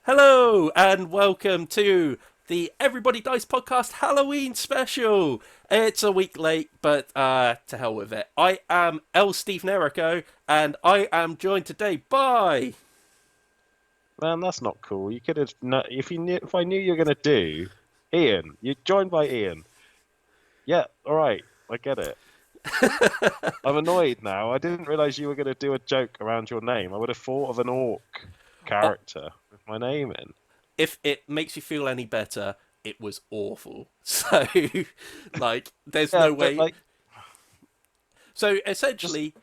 Hello and welcome to the Everybody Dice Podcast Halloween special. It's a week late, but to hell with it. I am L. Steve Nerico, and I am joined today by... Man, that's not cool. You could have if I knew you were gonna do Ian. You're joined by Ian. Yeah, all right, I get it. I'm annoyed now. I didn't realize you were gonna do a joke around your name. I would have thought of an orc Oh, character with my name in. if it makes you feel any better, it was awful. So, there's Yeah, no but way. like, So just essentially,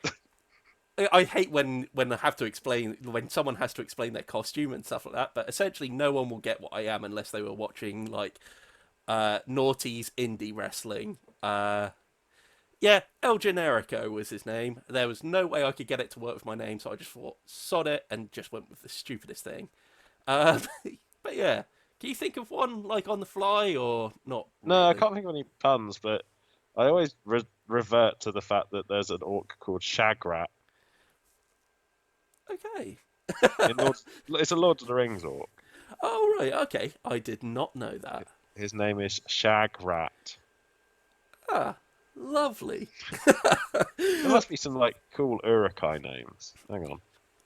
I hate when I have to explain when someone has to explain their costume and stuff like that. But essentially, no one will get what I am unless they were watching Naughty's indie wrestling. Yeah, El Generico was his name. There was no way I could get it to work with my name, so I just thought sod it and just went with the stupidest thing. Um, but yeah, can you think of one like on the fly or not no, I really? can't think of any puns, but I always revert to the fact that there's an orc called Shagrat Okay. in Lord. It's a Lord of the Rings orc. Oh right, okay. I did not know that. His name is Shagrat. Ah, lovely. There must be some like cool Urukai names. Hang on.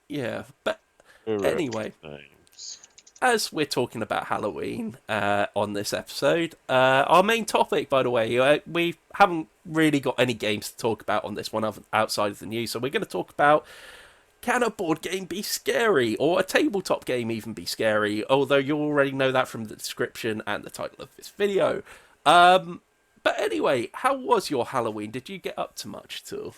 Yeah, but Uruk anyway, names. as we're talking about Halloween on this episode, our main topic, by the way, we haven't really got any games to talk about on this one outside of the news, so we're going to talk about can a board game be scary, or a tabletop game even be scary, although you already know that from the description and the title of this video. But anyway, how was your Halloween? Did you get up to much at all?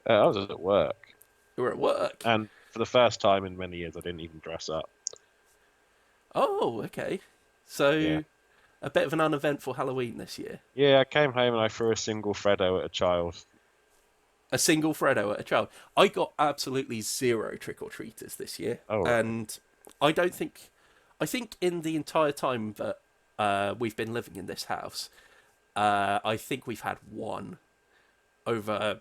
I was at work, You were at work. and for the first time in many years, I didn't even dress up. Oh, okay. Yeah, So, a bit of an uneventful Halloween this year. yeah. I came home and I threw a single Freddo at a child. A single Freddo at a child. I got absolutely zero trick or treaters this year, Oh, right. and I don't think. I think in the entire time that we've been living in this house, I think we've had one over,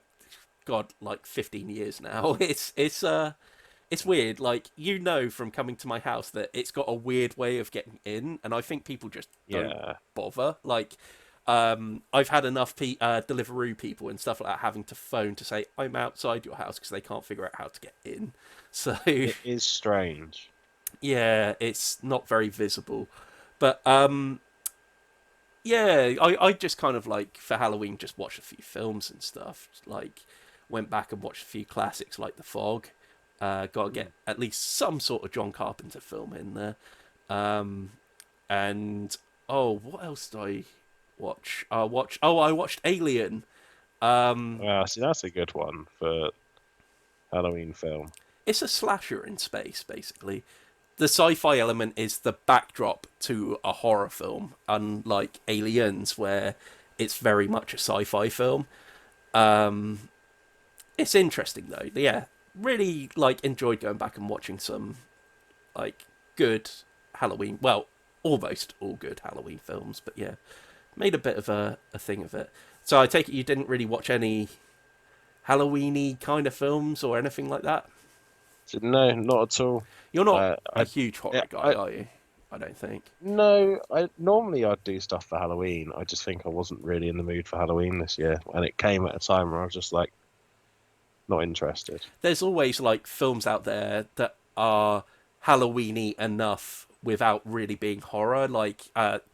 God, like 15 years now. It's weird. Like from coming to my house that it's got a weird way of getting in, and I think people just don't Yeah, bother. I've had enough Deliveroo people and stuff like that having to phone to say I'm outside your house because they can't figure out how to get in. So it is strange. yeah, it's not very visible. But yeah, I just kind of like for Halloween just watched a few films and stuff. Like went back and watched a few classics like The Fog. Got to Hmm. get at least some sort of John Carpenter film in there. Um, and oh, what else did I watch? I watched Alien. Um, Well, see, that's a good one for Halloween film. it's a slasher in space, basically. The sci-fi element is the backdrop to a horror film, unlike Aliens, where it's very much a sci-fi film. Um, it's interesting though. Yeah, really like enjoyed going back and watching some like good Halloween. Well, almost all good Halloween films, but yeah, made a bit of a thing of it. So I take it you didn't really watch any Halloweeny kind of films or anything like that. So, no, not at all. You're not Uh, a I, huge yeah, horror guy, I are you? I don't think. no. I normally I'd do stuff for Halloween. I just think I wasn't really in the mood for Halloween this year, and it came at a time where I was just like not interested. There's always like films out there that are Halloweeny enough without really being horror. Like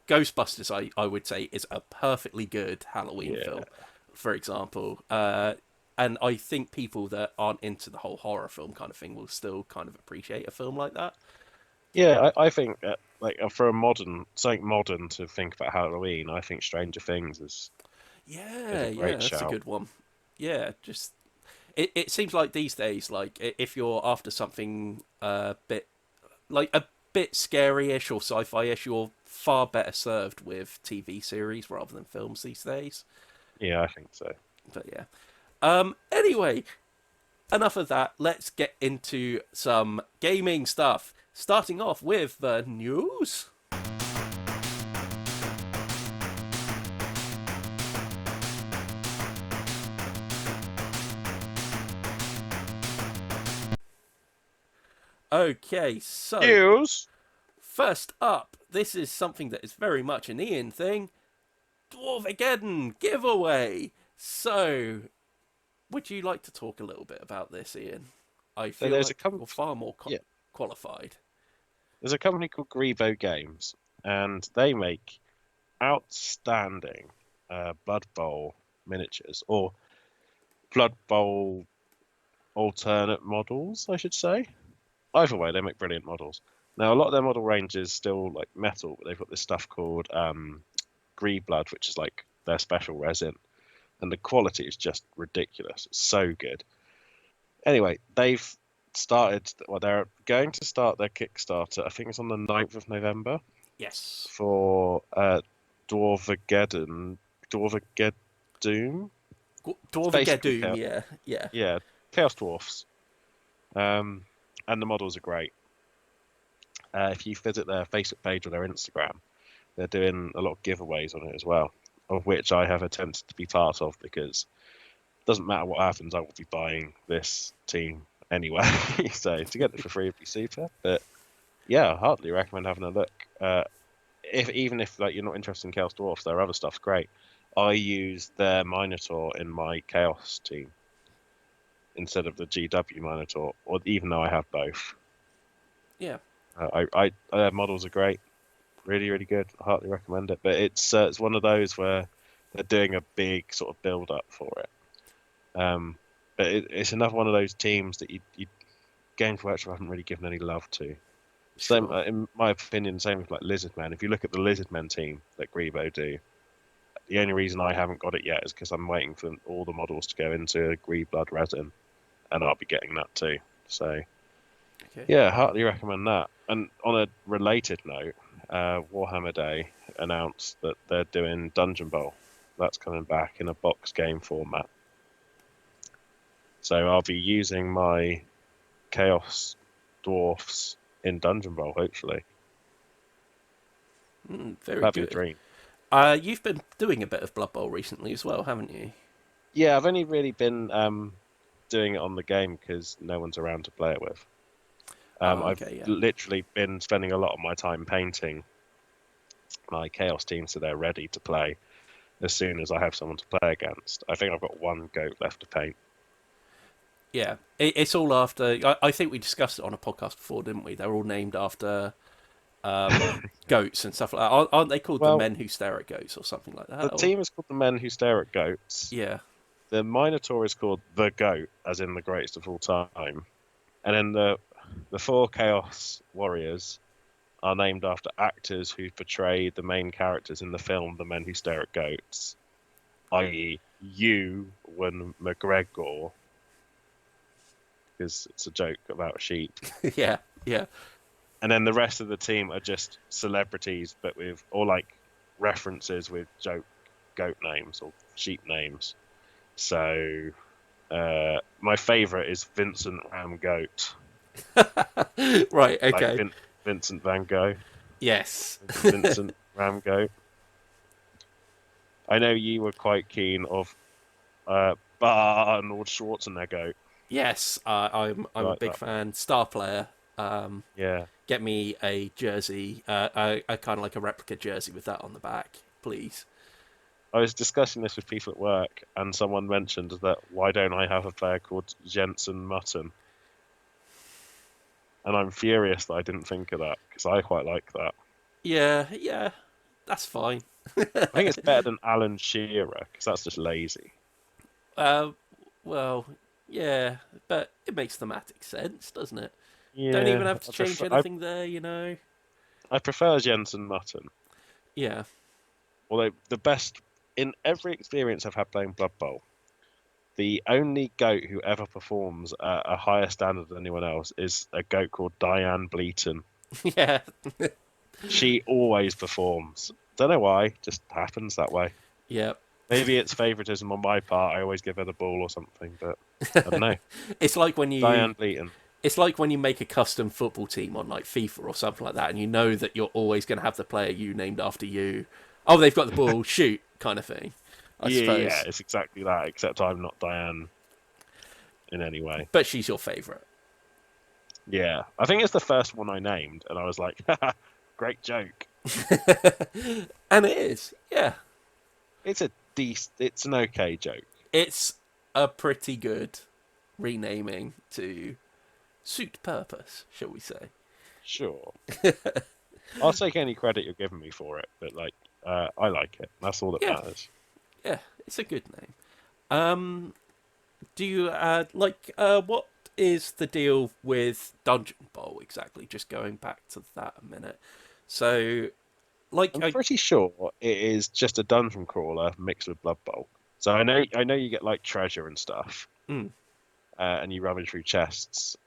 Ghostbusters, I would say is a perfectly good Halloween Yeah. film, for example. And I think people that aren't into the whole horror film kind of thing will still kind of appreciate a film like that. Yeah, I think like for a something modern to think about Halloween, I think Stranger Things is Yeah, a yeah, great that's a shout. good one. Yeah, just it seems like these days, like if you're after something a bit scary-ish or sci-fi-ish, you're far better served with TV series rather than films these days. Yeah, I think so. But yeah. Anyway, enough of that. Let's get into some gaming stuff. Starting off with the news. Okay, so News. first up, this is something that is very much an Ian thing. Dwarvageddoom giveaway. So, would you like to talk a little bit about this, Ian? I So feel like you're far more yeah, qualified. there's a company called Grebo Games, and they make outstanding Blood Bowl miniatures, or Blood Bowl alternate models, I should say. Either way, they make brilliant models. Now, a lot of their model range is still like metal, but they've got this stuff called Gree Blood, which is like their special resin, and the quality is just ridiculous. It's so good. Anyway, they've started, well, they're going to start their Kickstarter. I think it's on the 9th of November Yes. for Dwarvageddoom. Dwarvageddoom? It's basically Dwarvageddoom, yeah, yeah. yeah, Chaos Dwarfs. And the models are great. If you visit their Facebook page or their Instagram, they're doing a lot of giveaways on it as well, of which I have attempted to be part of because it doesn't matter what happens, I will be buying this team anyway. So to get it for free would be super. But yeah, I hardly recommend having a look. If like you're not interested in Chaos Dwarfs, their other stuff's great. I use their Minotaur in my Chaos team instead of the GW Minotaur, or even though I have both. Yeah. Their models are great, really, really good. I heartily recommend it. But it's one of those where they're doing a big sort of build up for it. But it's another one of those teams that you Games Workshop haven't really given any love to. Same, Sure. in my opinion, same with like Lizardmen. If you look at the Lizardmen team that Grebo do, the only reason I haven't got it yet is because I'm waiting for all the models to go into Gree Blood resin, and I'll be getting that too. So Okay. yeah, heartily recommend that. And on a related note, Warhammer Day announced that they're doing Dungeon Bowl. That's coming back in a box game format. So I'll be using my Chaos Dwarfs in Dungeon Bowl, hopefully. Very That'd be a good. dream. You've been doing a bit of Blood Bowl recently as well, haven't you? Yeah, I've only really been doing it on the game because no one's around to play it with. Oh, I've okay, yeah. literally been spending a lot of my time painting my Chaos team so they're ready to play as soon as I have someone to play against. I think I've got one goat left to paint. Yeah. It's all after. I think we discussed it on a podcast before, didn't we? They're all named after goats and stuff like that. Aren't they called the Well, Men Who Stare at Goats or something like the that? Or team is called the Men Who Stare at Goats. yeah. The Minotaur is called the Goat, as in the greatest of all time. And then the four Chaos Warriors are named after actors who portrayed the main characters in the film The Men Who Stare at Goats, i.e., Ewan McGregor, because it's a joke about sheep. Yeah. Yeah. And then the rest of the team are just celebrities, but with or like references with joke goat names or sheep names. So my favourite is Vincent Ram Goat, Right. like Okay. Vincent Van Gogh. Yes. Vincent Ram Goat. I know you were quite keen of Arnold Schwarzenegger. Yes. I'm You a like big that? fan. Star player. Um, Yeah. get me a jersey. A kind of like a replica jersey with that on the back, please. I was discussing this with people at work, and someone mentioned that why don't I have a player called Jensen Mutton? And I'm furious that I didn't think of that because I quite like that. Yeah. Yeah. That's fine. I think it's better than Alan Shearer because that's just lazy. Uh, well, yeah, but it makes thematic sense, doesn't it? Don't even Yeah, have to change anything there, you know. I prefer Jensen Mutton. Yeah. Although the best in every experience I've had playing Blood Bowl, the only goat who ever performs at a higher standard than anyone else is a goat called Diane Bleaton. Yeah. She always performs. Don't know why, just happens that way. Yeah. Maybe it's favoritism on my part. I always give her the ball or something, but I don't know. It's like when you Diane Bleaton. it's like when you make a custom football team on like FIFA or something like that, and you know that you're always going to have the player you named after you. Oh, they've got the ball, shoot, kind of thing. I Yeah, suppose. it's exactly that, except I'm not Diane in any way. But she's your favourite. Yeah, I think it's the first one I named, and I was like, great joke. And it is, yeah. It's an okay joke. It's a pretty good renaming to suit purpose, shall we say. Sure. I'll take any credit you're giving me for it, but like, I like it. That's all that Yeah, matters. yeah, it's a good name. Um, do you what is the deal with Dungeon Bowl exactly? Just going back to that a minute. So, like, I'm pretty sure it is just a dungeon crawler mixed with Blood Bowl. So I know you get like treasure and stuff, mm, and you rummage through chests.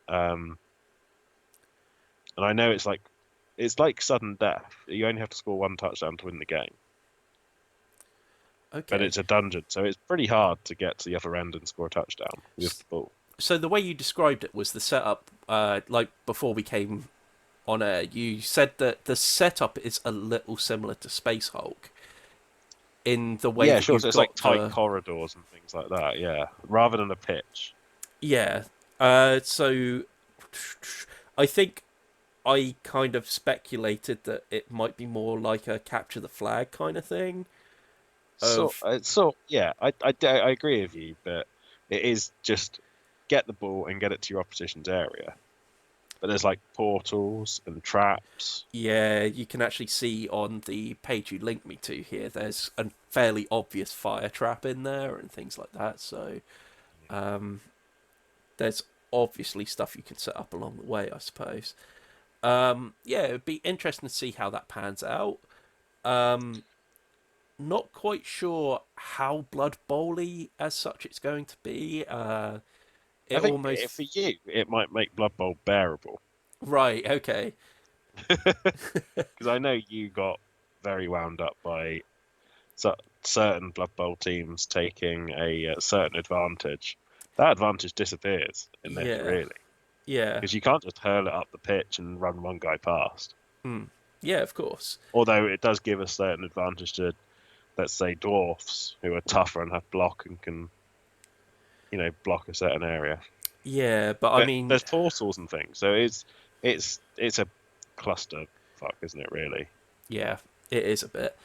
And I know it's like sudden death. You only have to score one touchdown to win the game, but okay. it's a dungeon, so it's pretty hard to get to the other end and score a touchdown with the ball. So the way you described it was the setup. Like before we came on air, you said that the setup is a little similar to Space Hulk in the way Yeah, that sure. So you've it's like got tight the corridors and things like that. Yeah, rather than a pitch. yeah. So I think I kind of speculated that it might be more like a capture the flag kind of thing. Of Yeah, I agree with you, but it is just get the ball and get it to your opposition's area. But there's like portals and traps. yeah, you can actually see on the page you linked me to here. There's a fairly obvious fire trap in there and things like that. So um, there's obviously stuff you can set up along the way, I suppose. Yeah, it'd be interesting to see how that pans out. Um, Not quite sure how Blood Bowly as such it's going to be. I It think almost for you, it might make Blood Bowl bearable. right, okay, Because I know you got very wound up by certain Blood Bowl teams taking a certain advantage. That advantage disappears in this, yeah, really. yeah, Because you can't just hurl it up the pitch and run one guy past. mm. Yeah, of course, Although it does give a certain advantage to, let's say, dwarfs who are tougher and have block and can, block a certain area. yeah, but I But mean, there's portals and things, so it's a cluster fuck, isn't it? Really? yeah, it is a bit.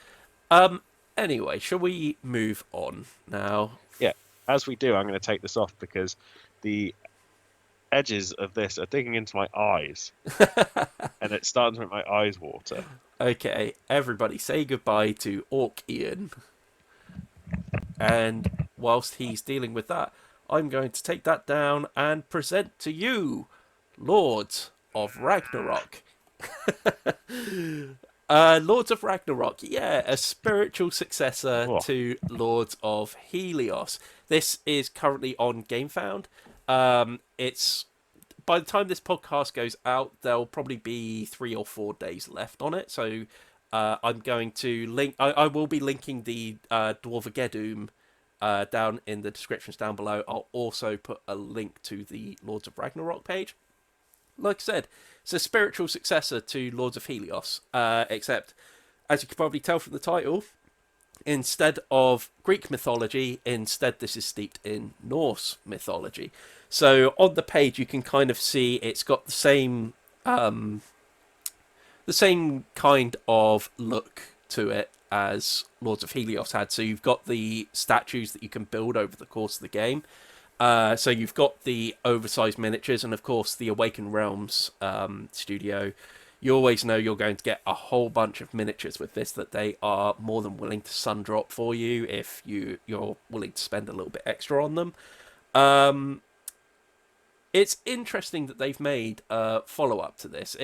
Anyway, shall we move on now? Yeah. As we do, I'm going to take this off because the edges of this are digging into my eyes, and it's starting to make my eyes water. Okay, everybody, say goodbye to Orc Ian. And whilst he's dealing with that, I'm going to take that down and present to you Lords of Ragnarok. Lords of Ragnarok, yeah, a spiritual successor Oh, to Lords of Helios. This is currently on GameFound. It's by the time this podcast goes out, there'll probably be 3 or 4 days left on it. So I'm going to link. I will be linking the Dwarvageddoom down in the descriptions down below. I'll also put a link to the Lords of Ragnarok page. Like I said, it's a spiritual successor to Lords of Helios, except, as you can probably tell from the title, instead of Greek mythology, instead this is steeped in Norse mythology. So on the page you can kind of see it's got the same kind of look to it as Lords of Helios had. So you've got the statues that you can build over the course of the game. So you've got the oversized miniatures, and of course the Awaken Realms studio. You always know you're going to get a whole bunch of miniatures with this that they are more than willing to sun drop for you if you're willing to spend a little bit extra on them. It's interesting that they've made a follow up to this.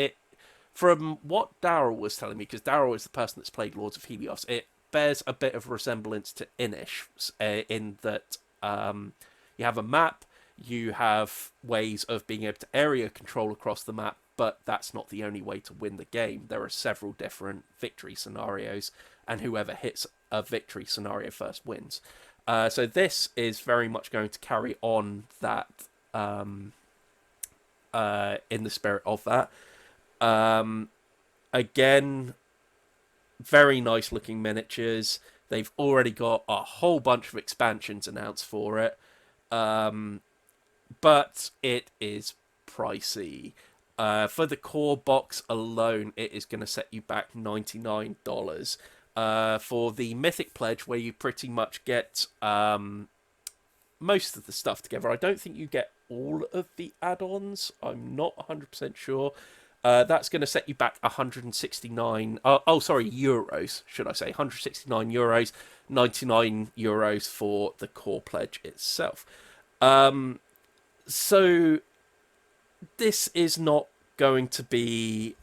From what Daryl was telling me, because Daryl is the person that's played Lords of Helios, it bears a bit of resemblance to Inish in that you have a map, you have ways of being able to area control across the map, but that's not the only way to win the game. There are several different victory scenarios, and whoever hits a victory scenario first wins. So this is very much going to carry on that in the spirit of that. Again, very nice looking miniatures. They've already got a whole bunch of expansions announced for it. But it is pricey. For the core box alone, it is going to set you back $99. For the Mythic Pledge, where you pretty much get most of the stuff together, I don't think you get all of the add-ons. I'm not 100% sure. That's going to set you back 169. Euros, should I say? 169 euros, 99 euros for the core pledge itself. So this is not going to be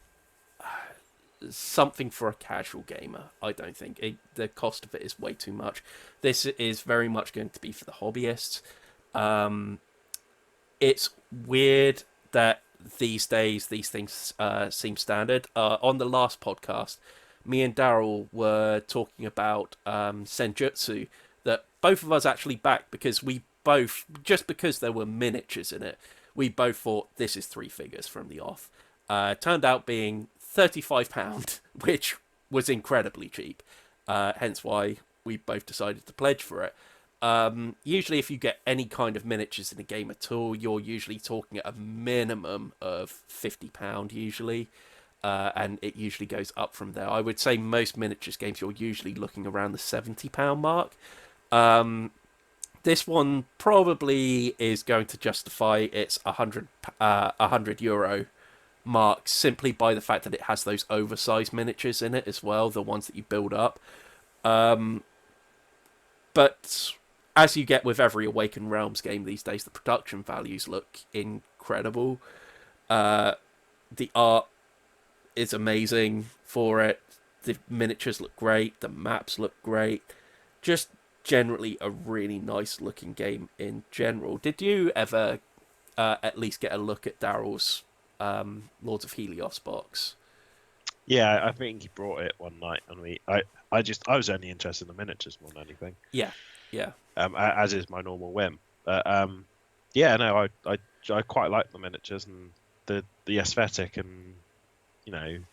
something for a casual gamer. I don't think the cost of it is way too much. This is very much going to be for the hobbyists. It's weird that these days these things seem standard. On the last podcast, me and Daryl were talking about Senjutsu, that both of us actually backed because we both, just because there were miniatures in it, we both thought this is 3 figures from the off. Turned out being £35, which was incredibly cheap. Hence why we both decided to pledge for it. Usually, if you get any kind of miniatures in a game at all, you're usually talking at a minimum of £50 usually. And it usually goes up from there. I would say most miniatures games, you're usually looking around the £70 mark. This one probably is going to justify its €100 mark simply by the fact that it has those oversized miniatures in it as well, the ones that you build up. But as you get with every Awaken Realms game these days, the production values look incredible. The art is amazing for it. The miniatures look great. The maps look great. Just generally a really nice looking game in general. Did you ever at least get a look at Daryl's Lords of Helios box? Yeah, I think he brought it one night, and I was only interested in the miniatures more than anything. Yeah, yeah. As is my normal whim. But yeah, no, I quite like the miniatures and the aesthetic, and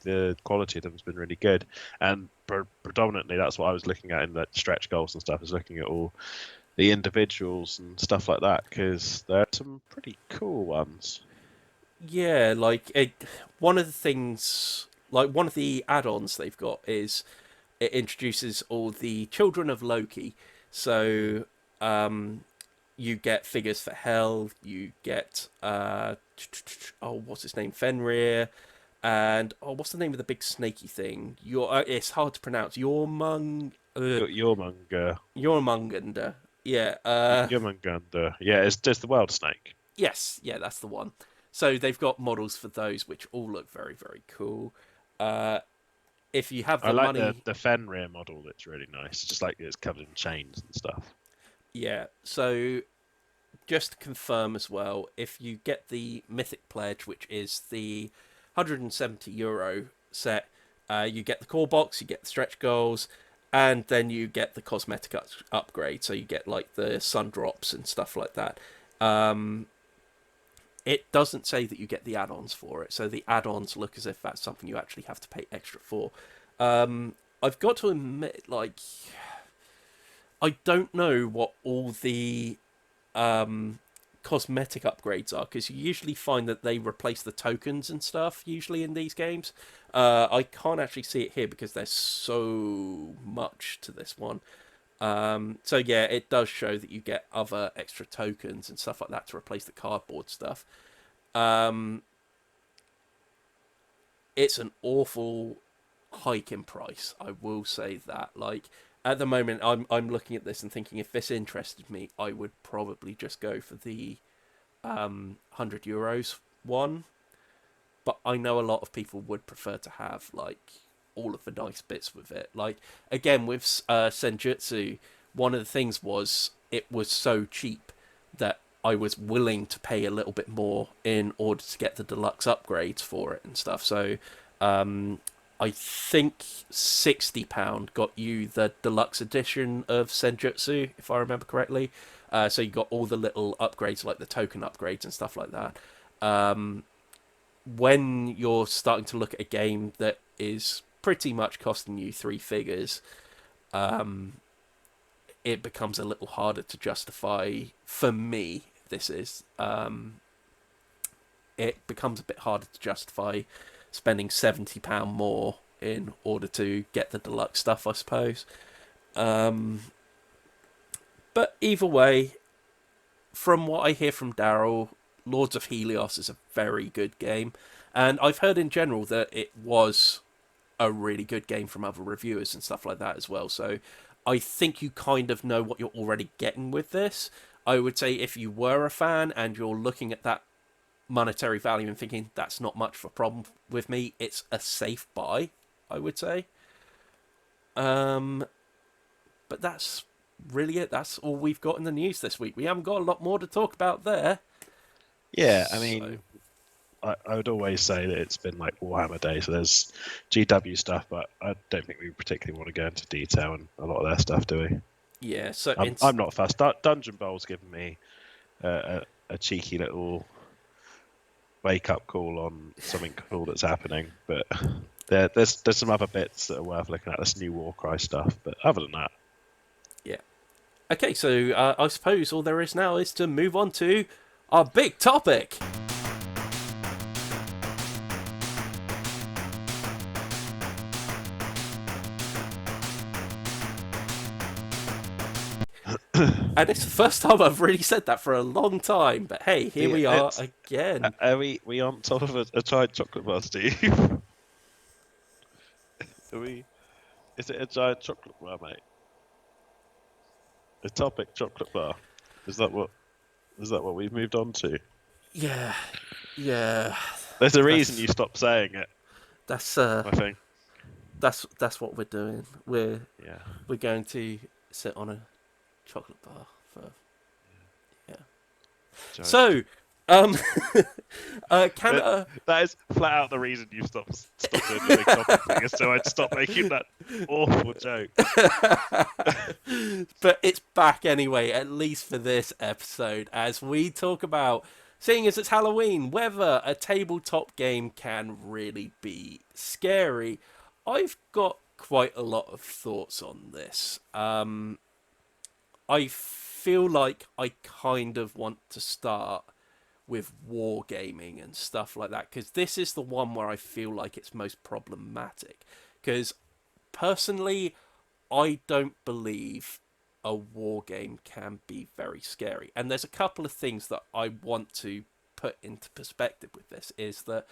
the quality of them has been really good. And predominantly, that's what I was looking at in the stretch goals and stuff. Is looking at all the individuals and stuff like that, because there are some pretty cool ones. Yeah, one of the things, one of the add-ons they've got is it introduces all the children of Loki. So you get figures for Hel, you get what's his name, Fenrir, and what's the name of the big snaky thing? It's hard to pronounce. Jormungandr. Jormungandr. Yeah. Jormungandr. Yeah, it's just the world snake. Yes, yeah, that's the one. So they've got models for those, which all look very, very cool. If you have the money, the Fenrir model. It's really nice. It's just like it's covered in chains and stuff. Yeah. So just to confirm as well, if you get the Mythic Pledge, which is the €170 set, you get the core box, you get the stretch goals, and then you get the cosmetic upgrade. So you get like the sun drops and stuff like that. It doesn't say that you get the add-ons for it, so the add-ons look as if that's something you actually have to pay extra for. I've got to admit, I don't know what all the cosmetic upgrades are, because you usually find that they replace the tokens and stuff, usually in these games. I can't actually see it here because there's so much to this one. So yeah, it does show that you get other extra tokens and stuff like that to replace the cardboard stuff. It's an awful hike in price, I will say that. At the moment, I'm looking at this and thinking, if this interested me, I would probably just go for the €100 one. But I know a lot of people would prefer to have all of the nice bits with it. Again, with Senjutsu, one of the things was it was so cheap that I was willing to pay a little bit more in order to get the deluxe upgrades for it and stuff. So I think £60 got you the deluxe edition of Senjutsu, if I remember correctly. So you got all the little upgrades, like the token upgrades and stuff like that. When you're starting to look at a game that is pretty much costing you 3 figures, it becomes a little harder to justify. For me, this is it becomes a bit harder to justify spending £70 more in order to get the deluxe stuff, I suppose. But either way, from what I hear from Daryl, Lords of Helios is a very good game. And I've heard in general that it was a really good game from other reviewers and stuff like that as well. So I think you kind of know what you're already getting with this. I would say if you were a fan and you're looking at that monetary value and thinking that's not much of a problem with me, it's a safe buy, I would say. But that's really it. That's all we've got in the news this week. We haven't got a lot more to talk about there. Yeah, I mean, I would always say that it's been like Warhammer Day, so there's GW stuff, but I don't think we particularly want to go into detail on a lot of their stuff, do we? Yeah, so I'm not fussed. Dungeon Bowl's given me a cheeky little wake-up call on something cool that's happening, but there's some other bits that are worth looking at. This new Warcry stuff, but other than that, yeah. Okay, so I suppose all there is now is to move on to our big topic. And it's the first time I've really said that for a long time. But hey, here we are again. Are we on top of a giant chocolate bar, Steve? Is it a giant chocolate bar, mate? A topic chocolate bar. Is that what we've moved on to? Yeah. There's a reason you stopped saying it. That's I think. That's what we're doing. We're going to sit on a chocolate bar for Giant. So Canada. That is flat out the reason you stopped doing the big topic thing, is so I'd stop making that awful joke. But it's back anyway, at least for this episode, as we talk about, seeing as it's Halloween, whether a tabletop game can really be scary. I've got quite a lot of thoughts on this. I feel like I kind of want to start with wargaming and stuff like that, because this is the one where I feel like it's most problematic. Because personally, I don't believe a wargame can be very scary. And there's a couple of things that I want to put into perspective with this, is that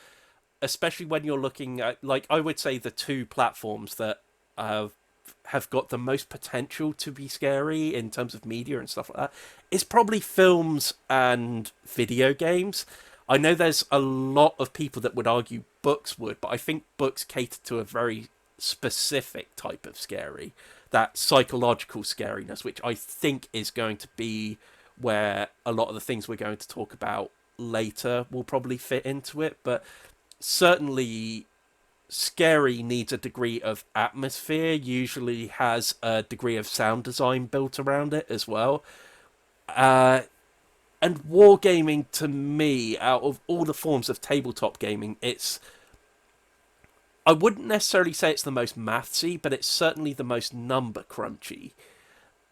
especially when you're looking at, like, I would say the two platforms that have got the most potential to be scary in terms of media and stuff like that is probably films and video games. I know there's a lot of people that would argue books would, but I think books cater to a very specific type of scary, that psychological scariness, which I think is going to be where a lot of the things we're going to talk about later will probably fit into it. But certainly scary needs a degree of atmosphere, usually has a degree of sound design built around it as well. And wargaming, to me, out of all the forms of tabletop gaming, I wouldn't necessarily say it's the most mathsy, but it's certainly the most number crunchy.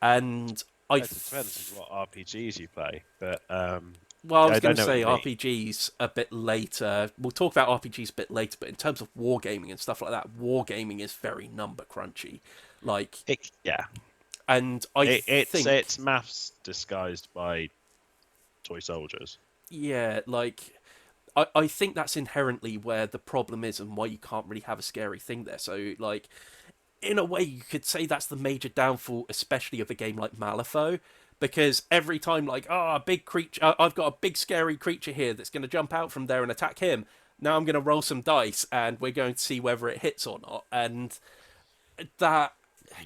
And It depends on what RPGs you play, but well, I was going to say RPGs a bit later. We'll talk about RPGs a bit later, but in terms of wargaming and stuff like that, wargaming is very number crunchy. And I think it's maths disguised by toy soldiers. Yeah, I think that's inherently where the problem is and why you can't really have a scary thing there. So, in a way, you could say that's the major downfall, especially of a game like Malifaux. Because every time, a big creature, I've got a big scary creature here that's going to jump out from there and attack him. Now I'm going to roll some dice, and we're going to see whether it hits or not. And that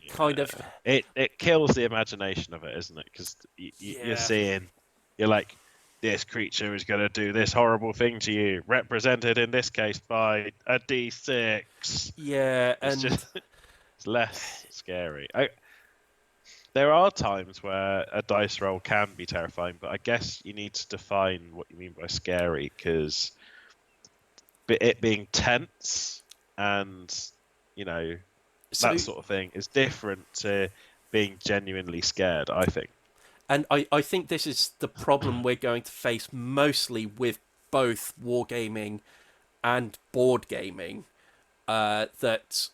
kind of... It kills the imagination of it, isn't it? Because you're like, this creature is going to do this horrible thing to you, represented in this case by a D6. Yeah, it's less scary. There are times where a dice roll can be terrifying, but I guess you need to define what you mean by scary, because it being tense and, that sort of thing is different to being genuinely scared, I think. And I think this is the problem we're going to face mostly with both wargaming and board gaming, that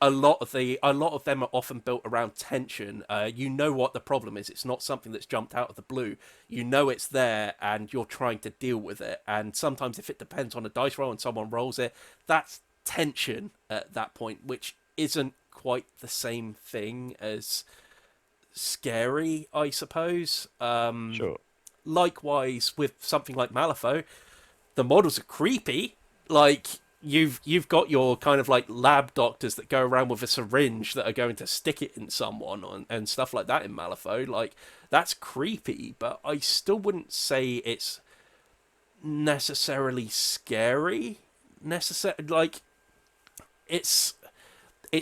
a lot of them are often built around tension. You know what the problem is. It's not something that's jumped out of the blue. You know it's there, and you're trying to deal with it. And sometimes, if it depends on a dice roll and someone rolls it, that's tension at that point, which isn't quite the same thing as scary, I suppose. Sure. Likewise, with something like Malifaux, the models are creepy. Like you've got your kind of like lab doctors that go around with a syringe that are going to stick it in someone and stuff like that in Malifaux. Like that's creepy, but I still wouldn't say it's necessarily scary. Like it's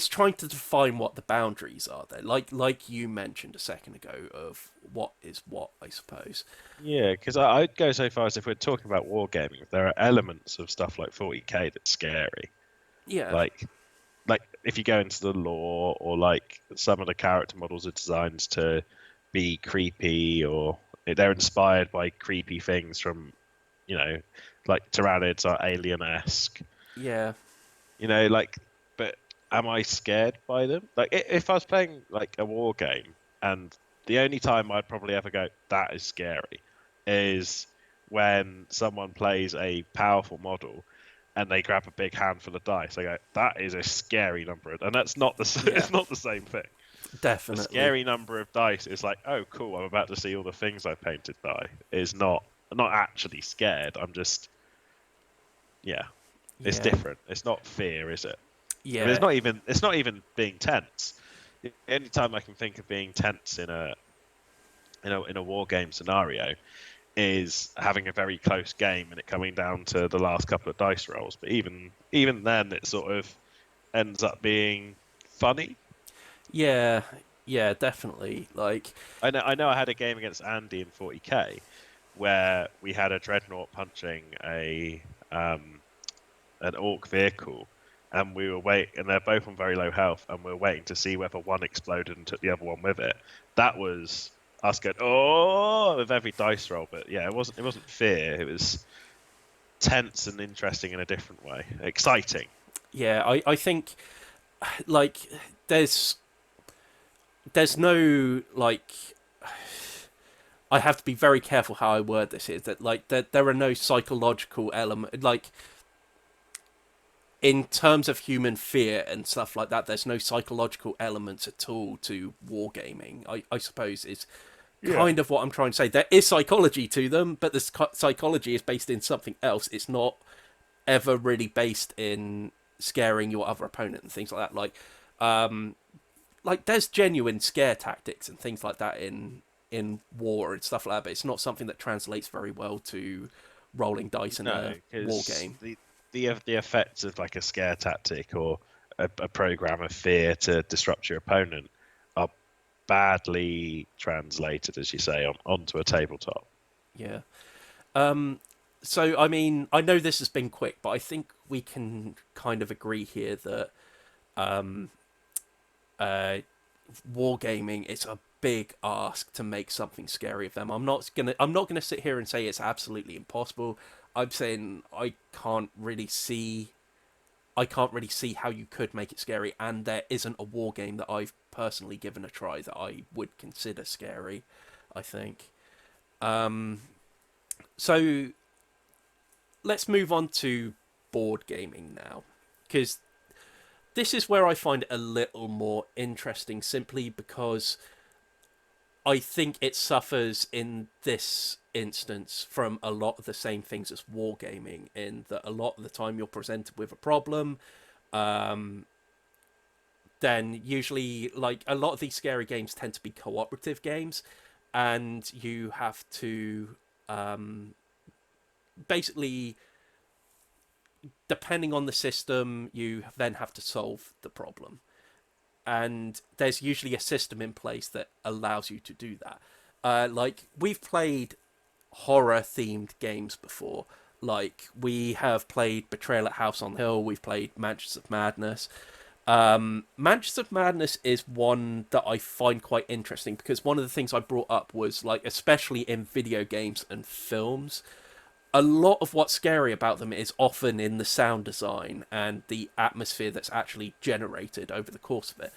trying to define what the boundaries are there. Like you mentioned a second ago of what is what, I suppose. Yeah, because I'd go so far as if we're talking about wargaming, there are elements of stuff like 40k that's scary. Yeah. Like, if you go into the lore, or like some of the character models are designed to be creepy, or they're inspired by creepy things from, like Tyrannids are alien-esque. Yeah. But am I scared by them? Like, if I was playing like a war game, and the only time I'd probably ever go, that is scary, is when someone plays a powerful model and they grab a big handful of dice. I go, that is a scary number, and that's not Yeah. it's not the same thing. Definitely. A scary number of dice is like, oh, cool, I'm about to see all the things I painted die. Is not actually scared. I'm just, yeah, it's different. It's not fear, is it? Yeah. I mean, it's not even being tense. The only time I can think of being tense in a war game scenario is having a very close game and it coming down to the last couple of dice rolls. But even then, it sort of ends up being funny. Yeah. Yeah, definitely. Like I know I had a game against Andy in 40k where we had a dreadnought punching an orc vehicle, and and they're both on very low health, and we were waiting to see whether one exploded and took the other one with it. That was us going, oh, with every dice roll. But yeah, it wasn't fear. It was tense and interesting in a different way. Exciting. yeah, I think like there's no like I have to be very careful how I word this here, that like there are no psychological element like in terms of human fear and stuff like that, there's no psychological elements at all to wargaming, I suppose is kind of what I'm trying to say. There is psychology to them, but the psychology is based in something else. It's not ever really based in scaring your other opponent and things like that. Like there's genuine scare tactics and things like that in war and stuff like that, but it's not something that translates very well to rolling dice in a war game. The effects of like a scare tactic or a program of fear to disrupt your opponent are badly translated, as you say, onto a tabletop. Yeah. So, I mean, I know this has been quick, but I think we can kind of agree here that wargaming is a big ask to make something scary of them. I'm not gonna sit here and say it's absolutely impossible. I'm saying I can't really see how you could make it scary, and there isn't a war game that I've personally given a try that I would consider scary, I think. So let's move on to board gaming now, because this is where I find it a little more interesting, simply because I think it suffers in this instance from a lot of the same things as wargaming, in that a lot of the time you're presented with a problem. Then usually, like, a lot of these scary games tend to be cooperative games, and you have to basically, depending on the system, you then have to solve the problem. And there's usually a system in place that allows you to do that. Like, we've played horror-themed games before. Like, we have played Betrayal at House on Hill, we've played Mansions of Madness. Mansions of Madness is one that I find quite interesting, because one of the things I brought up was, like, especially in video games and films, a lot of what's scary about them is often in the sound design and the atmosphere that's actually generated over the course of it.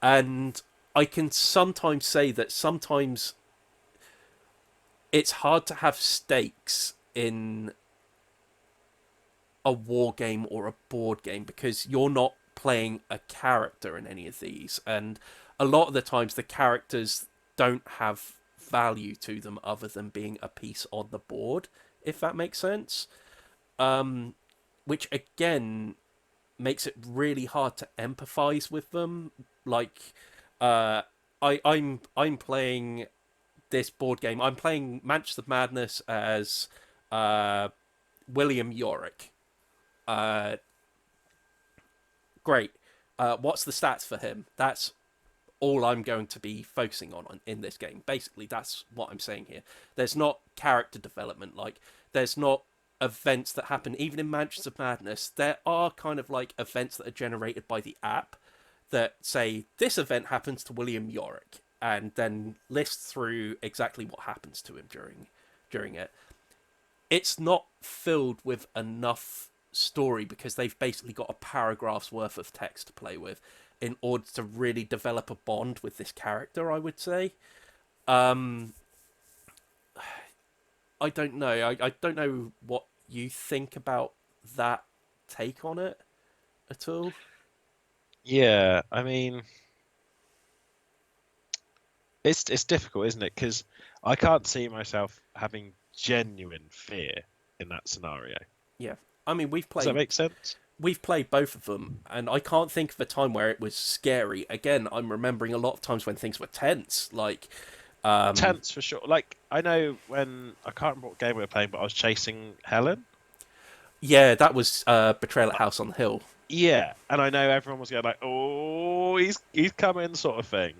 And I can sometimes say that sometimes it's hard to have stakes in a war game or a board game because you're not playing a character in any of these. And a lot of the times the characters don't have value to them other than being a piece on the board, if that makes sense. Which again makes it really hard to empathize with them. Like, I'm playing this board game. I'm playing Mansions of Madness as William Yorick. Uh, Great. What's the stats for him? That's all I'm going to be focusing on in this game. Basically, that's what I'm saying here. There's not character development. Like, there's not events that happen. Even in Mansions of Madness, there are kind of like events that are generated by the app that say, this event happens to William Yorick, and then lists through exactly what happens to him during it. It's not filled with enough story because they've basically got a paragraph's worth of text to play with in order to really develop a bond with this character, I would say. I don't know. I don't know what you think about that take on it at all. Yeah, I mean, it's difficult, isn't it? Because I can't see myself having genuine fear in that scenario. Yeah. I mean, Does that make sense? we've played both of them, and I can't think of a time where it was scary. Again, I'm remembering a lot of times when things were tense, like Tense for sure. Like I know when I can't remember what game we were playing, but I was chasing Helen. yeah, that was Betrayal at House on the Hill. Yeah, and I know everyone was going like, "Oh, he's coming," sort of thing.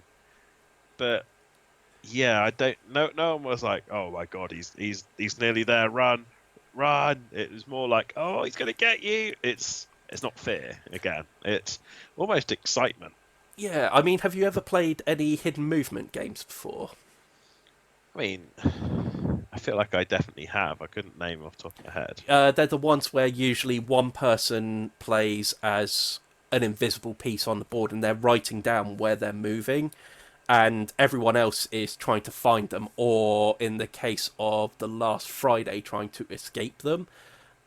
But yeah, I don't. No one was like, "Oh my God, he's nearly there. Run, run!" It was more like, "Oh, he's gonna get you." It's not fear again. It's almost excitement. Yeah, I mean, have you ever played any hidden movement games before? I mean, I feel like I definitely have. I couldn't name off the top of my head. They're the ones where usually one person plays as an invisible piece on the board and they're writing down where they're moving, and everyone else is trying to find them, or in the case of the last Friday, trying to escape them.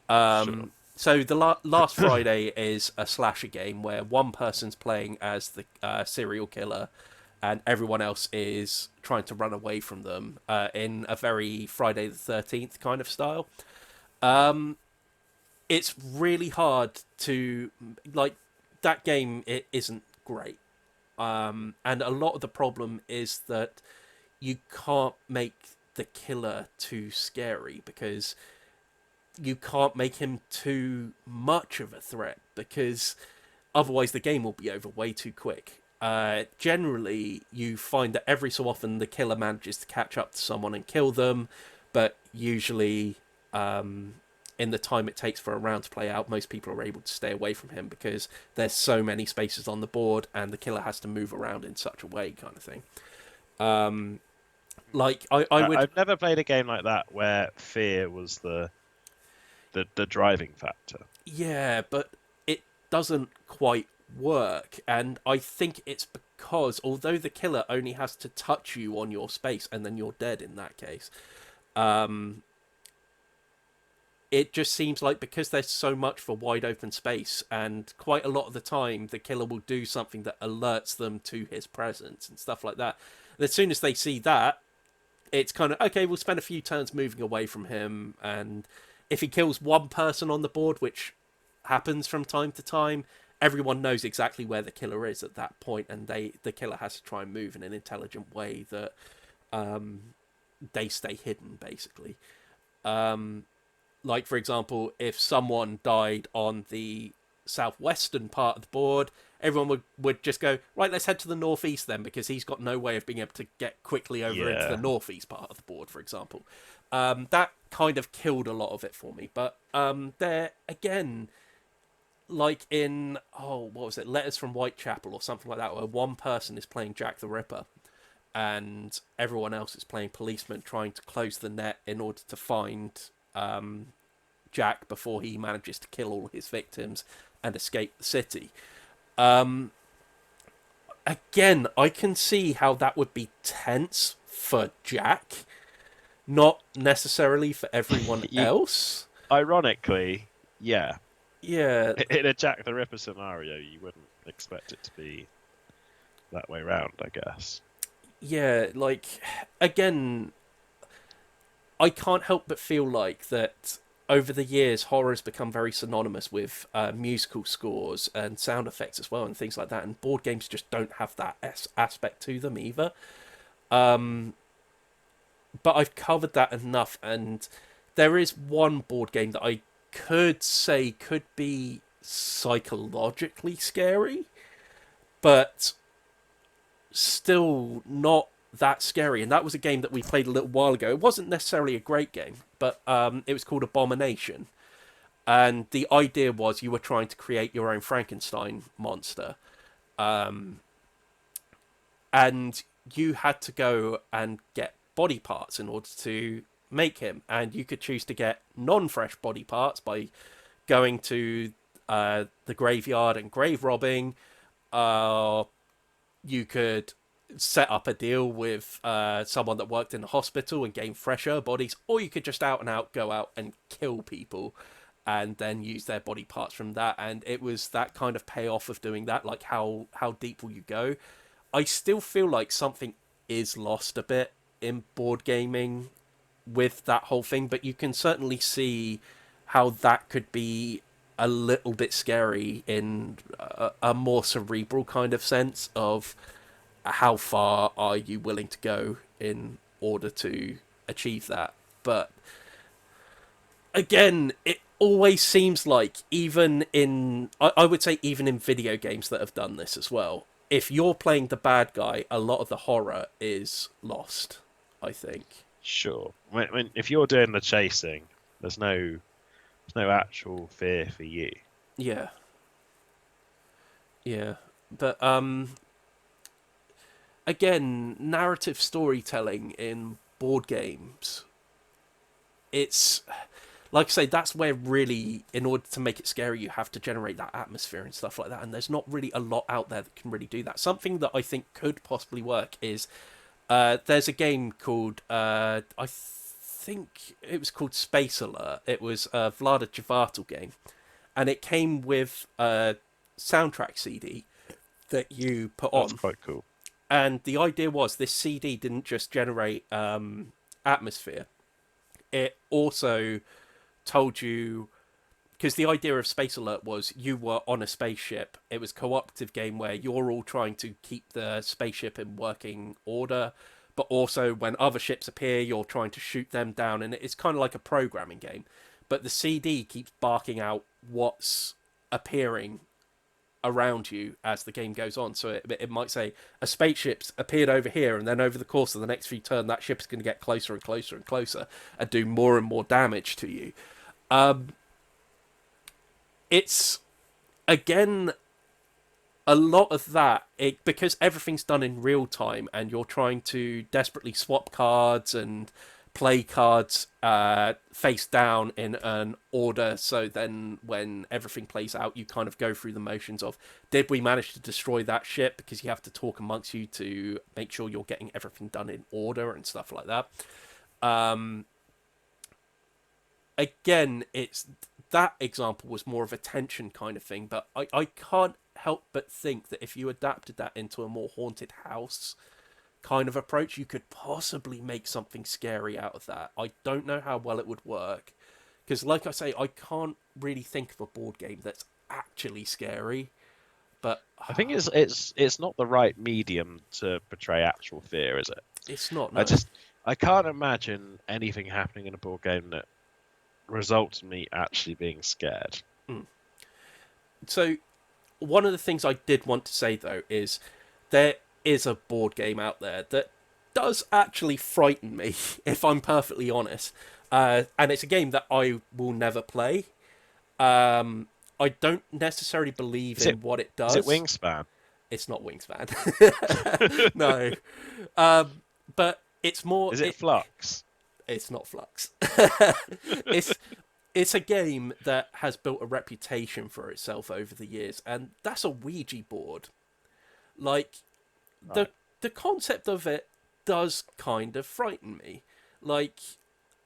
Sure. So the last Friday is a slasher game where one person's playing as the serial killer, and everyone else is trying to run away from them in a very Friday the 13th kind of style. It's really hard to like that game. It isn't great, and a lot of the problem is that you can't make the killer too scary because you can't make him too much of a threat because otherwise the game will be over way too quick. Generally, you find that every so often the killer manages to catch up to someone and kill them, but usually, in the time it takes for a round to play out, most people are able to stay away from him because there's so many spaces on the board and the killer has to move around in such a way, kind of thing. Like I would, I've never played a game like that where fear was the driving factor. yeah, but it doesn't quite work, and I think it's because although the killer only has to touch you on your space and then you're dead in that case, it just seems like because there's so much for wide open space, and quite a lot of the time the killer will do something that alerts them to his presence and stuff like that. And as soon as they see that, it's kind of okay, we'll spend a few turns moving away from him, and if he kills one person on the board, which happens from time to time, everyone knows exactly where the killer is at that point, and the killer has to try and move in an intelligent way that they stay hidden, basically. Like, for example, if someone died on the southwestern part of the board, everyone would just go, right, let's head to the northeast then, because he's got no way of being able to get quickly over into the Yeah. northeast part of the board, for example. That kind of killed a lot of it for me. But there, again, like in, oh, what was it, Letters from Whitechapel or something like that, where one person is playing Jack the Ripper and everyone else is playing policeman trying to close the net in order to find Jack before he manages to kill all his victims and escape the city. Again, I can see how that would be tense for Jack, not necessarily for everyone else. Ironically, yeah. Yeah. In a Jack the Ripper scenario, you wouldn't expect it to be that way round, I guess. Yeah, like, again, I can't help but feel like that over the years, horror's become very synonymous with musical scores and sound effects as well, and things like that. And board games just don't have that aspect to them either. But I've covered that enough, and there is one board game that I could say could be psychologically scary, but still not that scary. And that was a game that we played a little while ago. It wasn't necessarily a great game, but it was called Abomination. And the idea was you were trying to create your own Frankenstein monster. And you had to go and get body parts in order to make him. And you could choose to get non-fresh body parts by going to the graveyard and grave robbing. You could set up a deal with someone that worked in the hospital and gain fresher bodies, or you could just out and out go out and kill people and then use their body parts from that. And it was that kind of payoff of doing that, like how deep will you go. I still feel like something is lost a bit in board gaming with that whole thing, but you can certainly see how that could be a little bit scary in a more cerebral kind of sense of how far are you willing to go in order to achieve that. But again, it always seems like, even in, I would say even in video games that have done this as well, if you're playing the bad guy, a lot of the horror is lost, I think. Sure. When if you're doing the chasing, there's no actual fear for you. Yeah. Yeah. But again, narrative storytelling in board games, it's like I say, that's where really, in order to make it scary, you have to generate that atmosphere and stuff like that. And there's not really a lot out there that can really do that. Something that I think could possibly work is there's a game called I think it was called Space Alert. It was a Vlada Chvátil game, and it came with a soundtrack CD that you put on. That's quite cool. And the idea was this CD didn't just generate atmosphere. It also told you, because the idea of Space Alert was you were on a spaceship. It was a cooperative game where you're all trying to keep the spaceship in working order, but also when other ships appear, you're trying to shoot them down. And it's kind of like a programming game. But the CD keeps barking out what's appearing around you as the game goes on. So it might say a spaceship's appeared over here, and then over the course of the next few turns, that ship's going to get closer and closer and closer and do more and more damage to you. It's, again, a lot of that, because everything's done in real time and you're trying to desperately swap cards and play cards face down in an order, so then when everything plays out, you kind of go through the motions of, did we manage to destroy that ship? Because you have to talk amongst you to make sure you're getting everything done in order and stuff like that. Again, it's that example was more of a tension kind of thing, but I can't help but think that if you adapted that into a more haunted house kind of approach, you could possibly make something scary out of that. I don't know how well it would work, because like I say, I can't really think of a board game that's actually scary. But I think it's not the right medium to portray actual fear, is it? It's not. No. I can't imagine anything happening in a board game that results in me actually being scared. So one of the things I did want to say, though, is there is a board game out there that does actually frighten me, if I'm perfectly honest. And it's a game that I will never play. I don't necessarily believe in what it does. Is it Wingspan? It's not Wingspan. No. But it's more... Is it Flux? It's not Flux. it's it's a game that has built a reputation for itself over the years, and that's a Ouija board. Like the Right. the concept of it does kind of frighten me. Like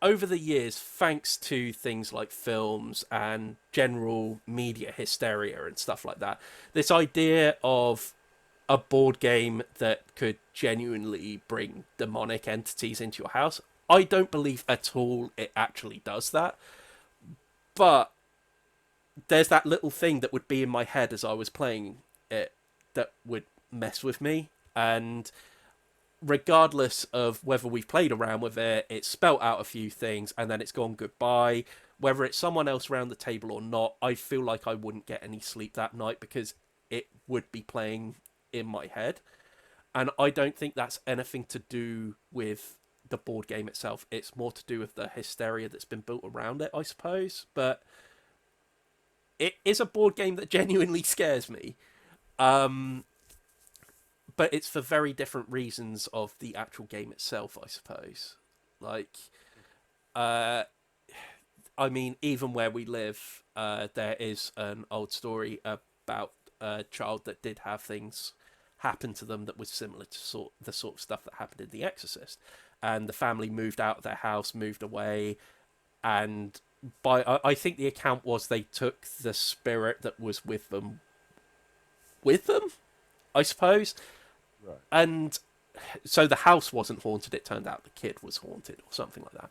over the years, thanks to things like films and general media hysteria and stuff like that, this idea of a board game that could genuinely bring demonic entities into your house, I don't believe at all it actually does that. But there's that little thing that would be in my head as I was playing it that would mess with me. And regardless of whether we've played around with it, it's spelt out a few things and then it's gone goodbye. Whether it's someone else around the table or not, I feel like I wouldn't get any sleep that night because it would be playing in my head. And I don't think that's anything to do with the board game itself. It's more to do with the hysteria that's been built around it, I suppose. But it is a board game that genuinely scares me. Um, but it's for very different reasons of the actual game itself, I suppose. Like, uh, I mean, even where we live, there is an old story about a child that did have things happen to them that was similar to the sort of stuff that happened in The Exorcist. And the family moved out of their house, moved away, and I think the account was they took the spirit that was with them, I suppose. Right. And so the house wasn't haunted. It turned out the kid was haunted or something like that.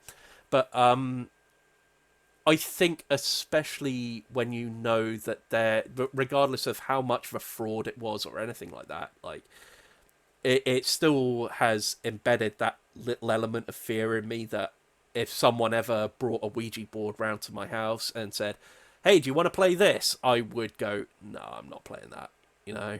But I think especially when you know that regardless of how much of a fraud it was or anything like that, like it still has embedded that little element of fear in me that if someone ever brought a Ouija board round to my house and said, "Hey, do you want to play this?" I would go, "No, I'm not playing that," you know.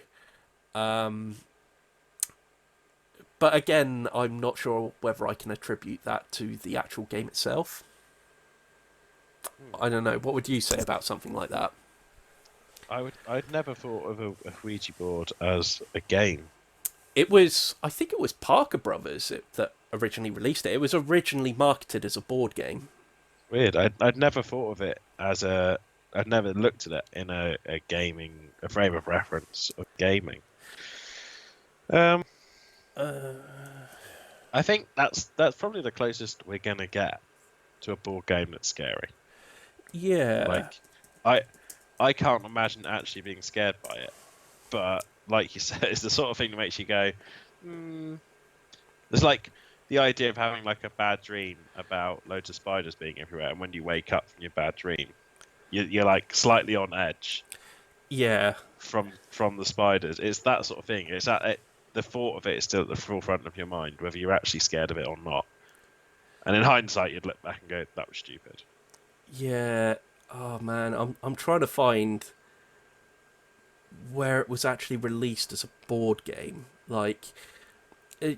But again, I'm not sure whether I can attribute that to the actual game itself. I don't know. What would you say about something like that? I'd never thought of a Ouija board as a game. I think it was Parker Brothers that originally released it. It was originally marketed as a board game. Weird. I'd never thought of it as a. I'd never looked at it in a frame of reference of gaming. I think that's probably the closest we're gonna get to a board game that's scary. Yeah. Like, I can't imagine actually being scared by it, but like you said, it's the sort of thing that makes you go, There's like the idea of having like a bad dream about loads of spiders being everywhere, and when you wake up from your bad dream, you're like slightly on edge. Yeah. From the spiders, it's that sort of thing. The thought of it is still at the forefront of your mind, whether you're actually scared of it or not. And in hindsight, you'd look back and go, "That was stupid." Yeah. Oh man, I'm trying to find where it was actually released as a board game. Like, now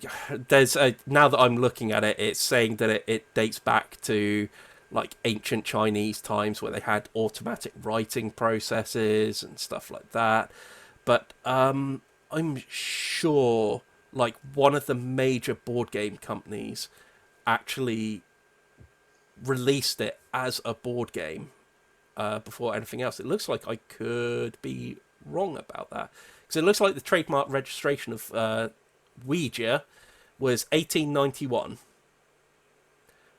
that I'm looking at it, it's saying that it dates back to like ancient Chinese times where they had automatic writing processes and stuff like that. But I'm sure like one of the major board game companies actually released it as a board game before anything else. It looks like I could be wrong about that because it looks like the trademark registration of Ouija was 1891.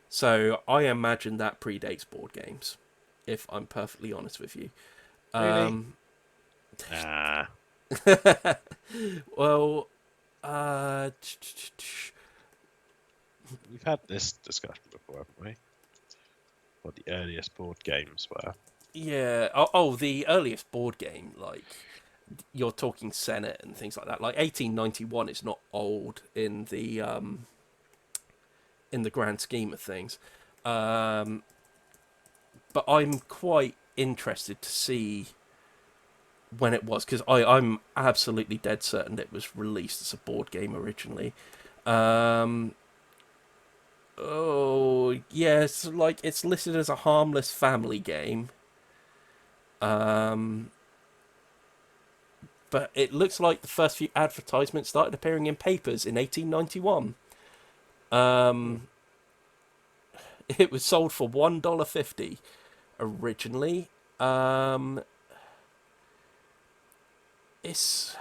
So I imagine that predates board games, if I'm perfectly honest with you. Really? Nah. Well, We've had this discussion before, haven't we? What the earliest board games were. yeah. The earliest board game, like you're talking Senate and things like that. Like 1891 is not old in the grand scheme of things. But I'm quite interested to see when it was because I'm absolutely dead certain it was released as a board game originally. Oh yes, like it's listed as a harmless family game. But it looks like the first few advertisements started appearing in papers in 1891. It was sold for $1.50 originally. It's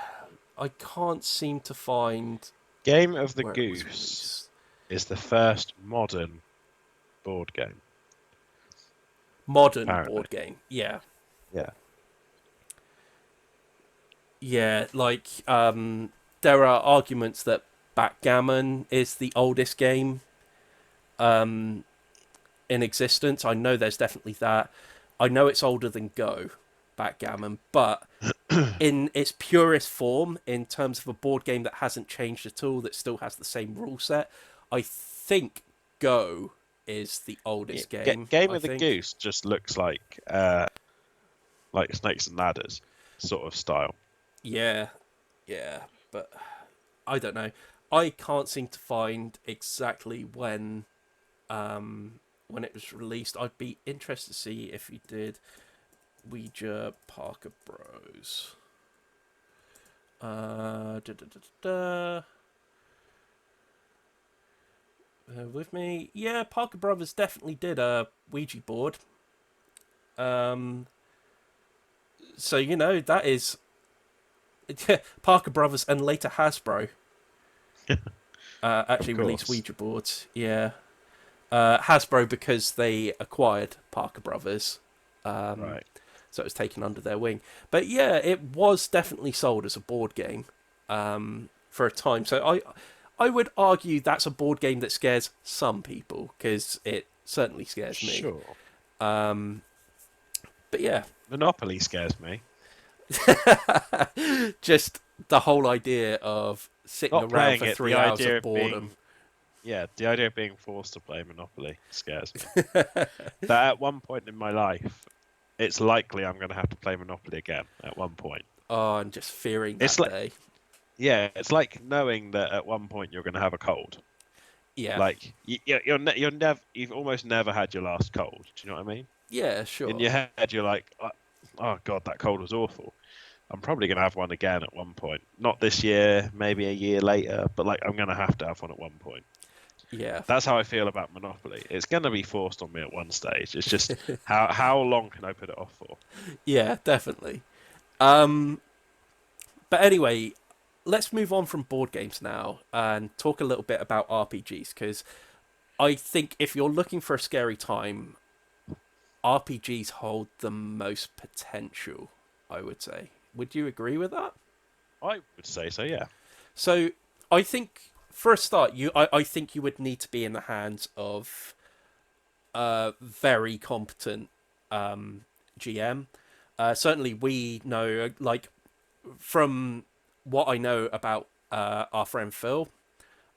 I can't seem to find Game of the where it was Goose released. is the first modern board game, Modern apparently. board game, yeah, Yeah. yeah. Like, there are arguments that backgammon is the oldest game in existence. I know there's definitely that. I know it's older than Go, backgammon, but in its purest form, in terms of a board game that hasn't changed at all, that still has the same rule set, I think Go is the Yeah, oldest game. Game I of the think. Goose just looks like Snakes and Ladders sort of style. Yeah, yeah, but I don't know. I can't seem to find exactly when it was released. I'd be interested to see if he did. Ouija Parker Bros. Da, da, da, da. With me, yeah, Parker Brothers definitely did a Ouija board. Um, so you know that is Parker Brothers and later Hasbro Of actually released course. Ouija boards. Yeah, Hasbro because they acquired Parker Brothers, Right. so it was taken under their wing. But yeah, it was definitely sold as a board game for a time. So I would argue that's a board game that scares some people because it certainly scares me. Sure. But yeah, Monopoly scares me. just the whole idea of sitting Not around playing for it, 3 hours of boredom. the idea of being forced to play Monopoly scares me. That at one point in my life, it's likely I'm going to have to play Monopoly again at one point. Oh, and just fearing It's that like, day. yeah, it's like knowing that at one point you're going to have a cold. Yeah, Like you're never, you've almost never had your last cold. Do you know what I mean? yeah, In sure. your head, you're like, oh God, that cold was awful. I'm probably going to have one again at one point. Not this year, maybe a year later, but like I'm going to have one at one point. Yeah, That's how I feel about Monopoly. It's going to be forced on me at one stage. It's just how long can I put it off for? yeah, definitely. Um, but anyway, let's move on from board games now and talk a little bit about RPGs because I think if you're looking for a scary time, RPGs hold the most potential, I would say. Would you agree with that? I would say so, yeah. So I think for a start, I think you would need to be in the hands of a very competent GM. Certainly, we know, like, from what I know about our friend Phil,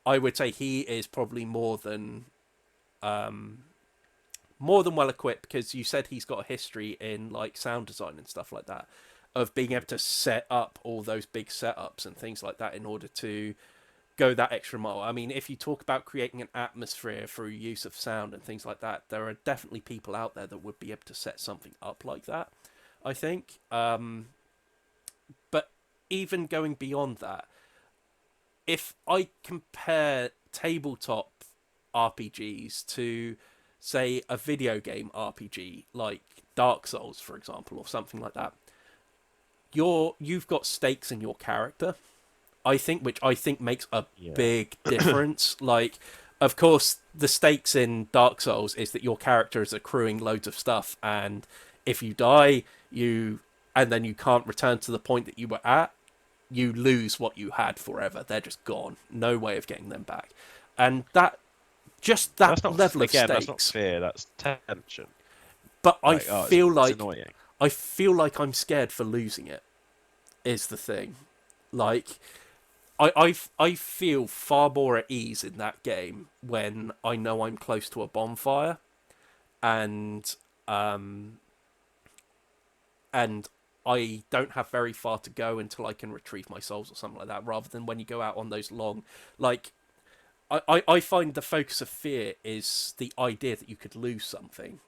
I would say he is probably more than well equipped because you said he's got a history in like sound design and stuff like that, of being able to set up all those big setups and things like that in order to go that extra mile. I mean, if you talk about creating an atmosphere through use of sound and things like that, there are definitely people out there that would be able to set something up like that, I think. But even going beyond that, if I compare tabletop RPGs to, say, a video game RPG like Dark Souls, for example, or something like that, you've got stakes in your character, I think, which I think makes a Yeah. big difference. Like, of course, the stakes in Dark Souls is that your character is accruing loads of stuff, and if you die, and then you can't return to the point that you were at, you lose what you had forever. They're just gone. No way of getting them back. And that That's not, level of again, that's not stakes. fear, that's tension. But Like, oh, it's annoying. I feel like I'm scared for losing it. Is the thing. Like, I feel far more at ease in that game when I know I'm close to a bonfire, and um and I don't have very far to go until I can retrieve my souls or something like that. Rather than when you go out on those long, like, I find the focus of fear is the idea that you could lose something.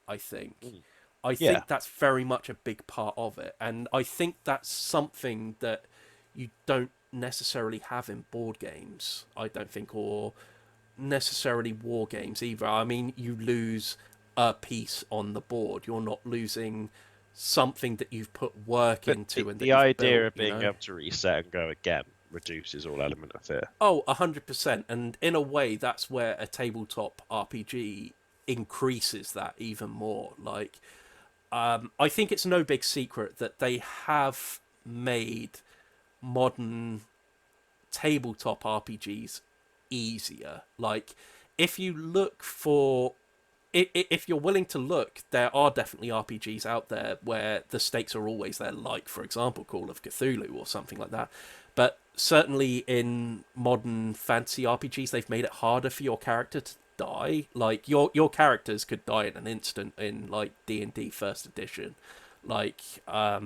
I think. Mm. I Yeah. think that's very much a big part of it, and I think that's something that you don't necessarily have in board games. I don't think, or necessarily war games either. I mean, you lose a piece on the board. You're not losing something that you've put work But into and that the you've idea built, of you being know? able to reset and go again reduces all element of fear. Oh, 100%. And in a way, that's where a tabletop RPG increases that even more. Like, I think it's no big secret that they have made modern tabletop RPGs easier. Like, if you look for, if you're willing to look, there are definitely RPGs out there where the stakes are always there, like, for example, Call of Cthulhu or something like that. But certainly in modern fantasy RPGs, they've made it harder for your character to die. Like, your characters could die in an instant in, like, D&D first edition. Like, I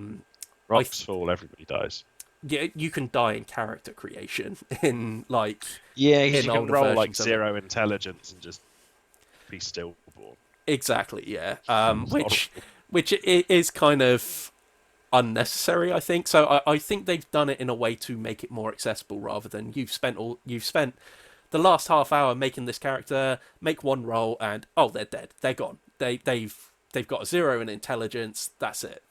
Rocks fall, everybody dies. yeah, you can die in character creation in, like, Yeah, because in you can older roll like versions of it. zero intelligence and just be stillborn. Exactly, yeah. It's Which horrible. is kind of unnecessary, I think. So I think they've done it in a way to make it more accessible, rather than you've spent the last half hour making this character, make one roll, and oh, they're dead, they're gone. They've got a zero in intelligence. That's it.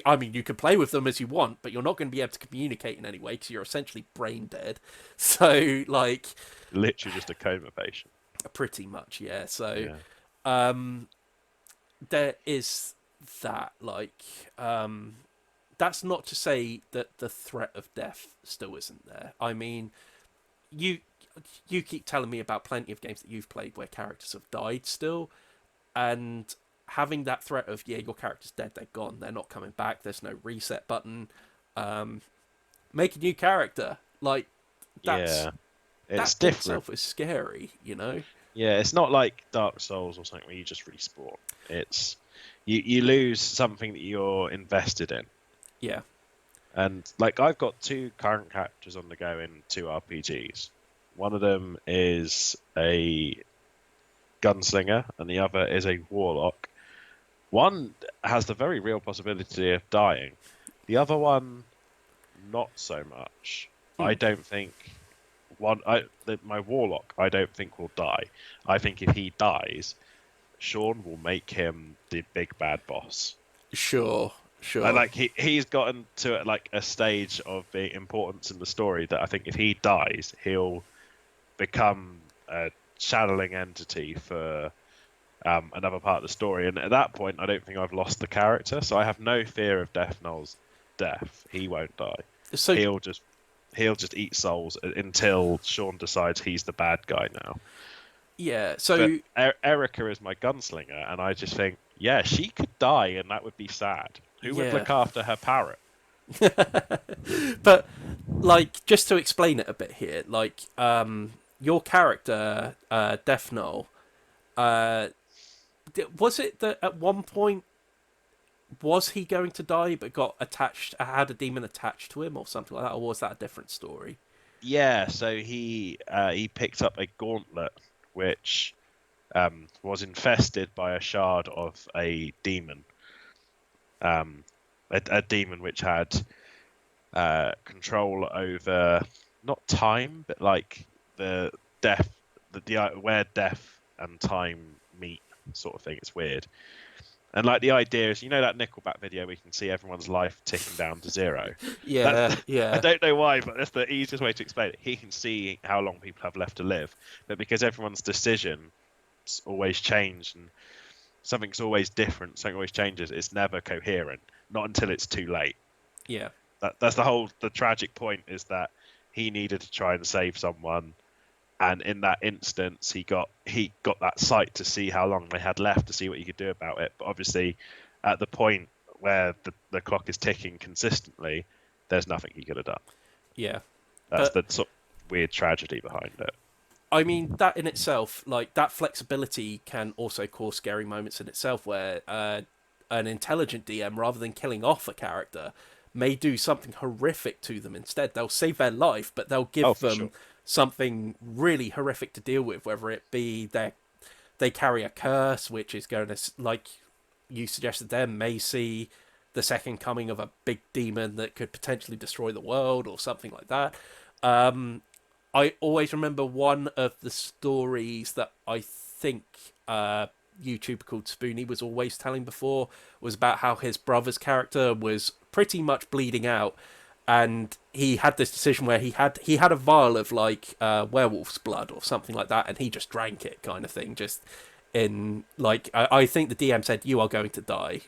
I mean, you can play with them as you want, but you're not going to be able to communicate in any way because you're essentially brain dead. So, like, Literally just a coma patient. pretty much, yeah. So, Yeah. um, there is that. Like, that's not to say that the threat of death still isn't there. I mean, you you keep telling me about plenty of games that you've played where characters have died still, and having that threat of, yeah, your character's dead, they're gone, they're not coming back, there's no reset button, make a new character, like, that's Yeah. It's that in different. itself is scary, you know. Yeah, it's not like Dark Souls or something where you just respawn. It's you lose something that you're invested in. Yeah. And like I've got two current characters on the go in two RPGs. One of them is a gunslinger and the other is a warlock. One has the very real possibility of dying. The other one, not so much. I Hmm. don't think my warlock I don't think will die. I think if he dies, Sean will make him the big bad boss. Sure, And sure. like he's gotten to like a stage of being importance in the story that I think if he dies, he'll become a channeling entity for another part of the story. And at that point, I don't think I've lost the character, so I have no fear of Death Null's death. He won't die. So He'll just he'll just eat souls until Sean decides he's the bad guy now. yeah, But so Erica is my gunslinger, and I just think, yeah, she could die, and that would be sad. Who would yeah. look after her parrot? But, like, just to explain it a bit here, like, your character, Death Null, uh, was it that at one point was he going to die but got attached, had a demon attached to him or something like that, or was that a different story? Yeah, so he picked up a gauntlet which was infested by a shard of a demon, a demon which had control over not time, but like the death, where death and time meet, sort of thing. It's weird. And like the idea is, you know, that Nickelback video, we can see everyone's life ticking down to zero. That's Yeah, I yeah, don't know why, but that's the easiest way to explain it. He can see how long people have left to live, but because everyone's decisions always change and something's always different, something always changes, it's never coherent. Not until it's too late. yeah, That's the tragic point is that he needed to try and save someone, and in that instance he got that sight to see how long they had left to see what he could do about it. But obviously at the point where the clock is ticking consistently, there's nothing he could have done. yeah. That's But the sort of weird tragedy behind it. I mean, that in itself, like, that flexibility can also cause scary moments in itself, where an intelligent DM, rather than killing off a character, may do something horrific to them instead. They'll save their life, but they'll Oh, give for them sure. something really horrific to deal with, whether it be they carry a curse, which is going to, like you suggested there, may see the second coming of a big demon that could potentially destroy the world or something like that. I always remember one of the stories that I think YouTuber called Spoonie was always telling before was about how his brother's character was pretty much bleeding out, and he had this decision where he had a vial of like werewolf's blood or something like that, and he just drank it, kind of thing. Just in like, I think the DM said, "You are going to die.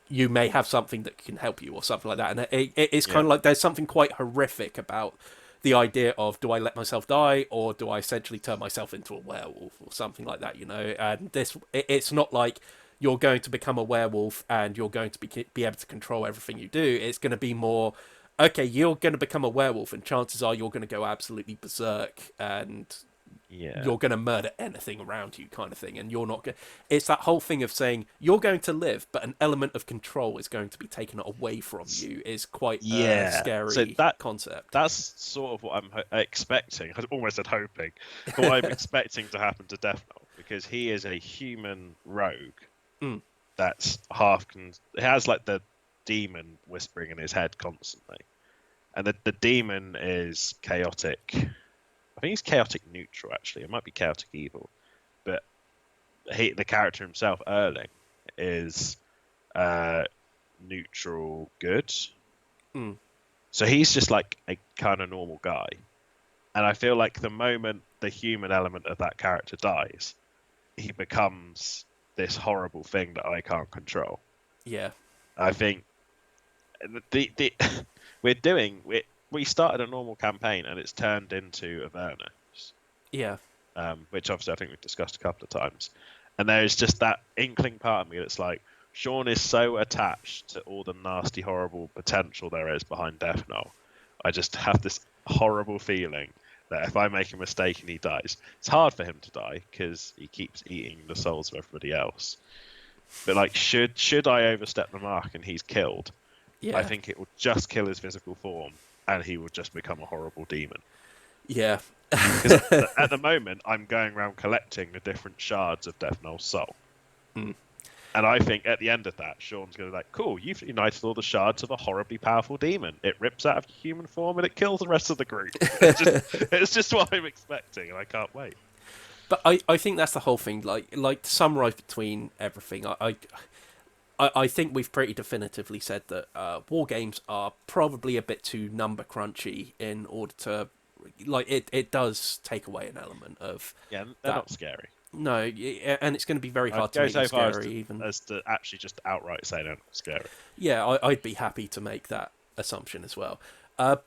You may have something that can help you," or something like that. And it's kind Yeah. of like there's something quite horrific about the idea of, do I let myself die, or do I essentially turn myself into a werewolf or something like that, And it's not like you're going to become a werewolf and you're going to be able to control everything you do. It's going to be more, okay, you're going to become a werewolf, and chances are you're going to go absolutely berserk, and Yeah. you're going to murder anything around you, kind of thing. And you're not going. It's that whole thing of saying you're going to live, but an element of control is going to be taken away from you. Is quite a Yeah. So scary concept. that's sort of what I'm expecting. I almost said hoping, but what I'm expecting to happen to Death Note, because he is a human rogue Mm. that's half. He has like the demon whispering in his head constantly, and the demon is chaotic. I think he's chaotic neutral. Actually, it might be chaotic evil, but the character himself, Erling, is neutral good. Mm. So he's just like a kind of normal guy. And I feel like the moment the human element of that character dies, he becomes this horrible thing that I can't control. Yeah. I think the we started a normal campaign and it's turned into Avernus, Yeah. which obviously I think we've discussed a couple of times. And there's just that inkling part of me that's like, Sean is so attached to all the nasty, horrible potential there is behind Death Knell. I just have this horrible feeling that if I make a mistake and he dies, it's hard for him to die because he keeps eating the souls of everybody else. But like, should I overstep the mark and he's killed, Yeah. I think it will just kill his physical form and he will just become a horrible demon. Yeah. Because at the moment, I'm going around collecting the different shards of Death Knell's soul. Mm. And I think at the end of that, Sean's going to be like, cool, you've united all the shards of a horribly powerful demon. It rips out of your human form and it kills the rest of the group. It's just what I'm expecting, and I can't wait. But I think that's the whole thing. Like to summarize between everything, I think we've pretty definitively said that war games are probably a bit too number crunchy in order to, like, it does take away an element of Yeah, they're that. not scary. No, and it's going to be very hard I'd to go make so them far scary. as to actually just outright say they're not scary. Yeah, I'd be happy to make that assumption as well.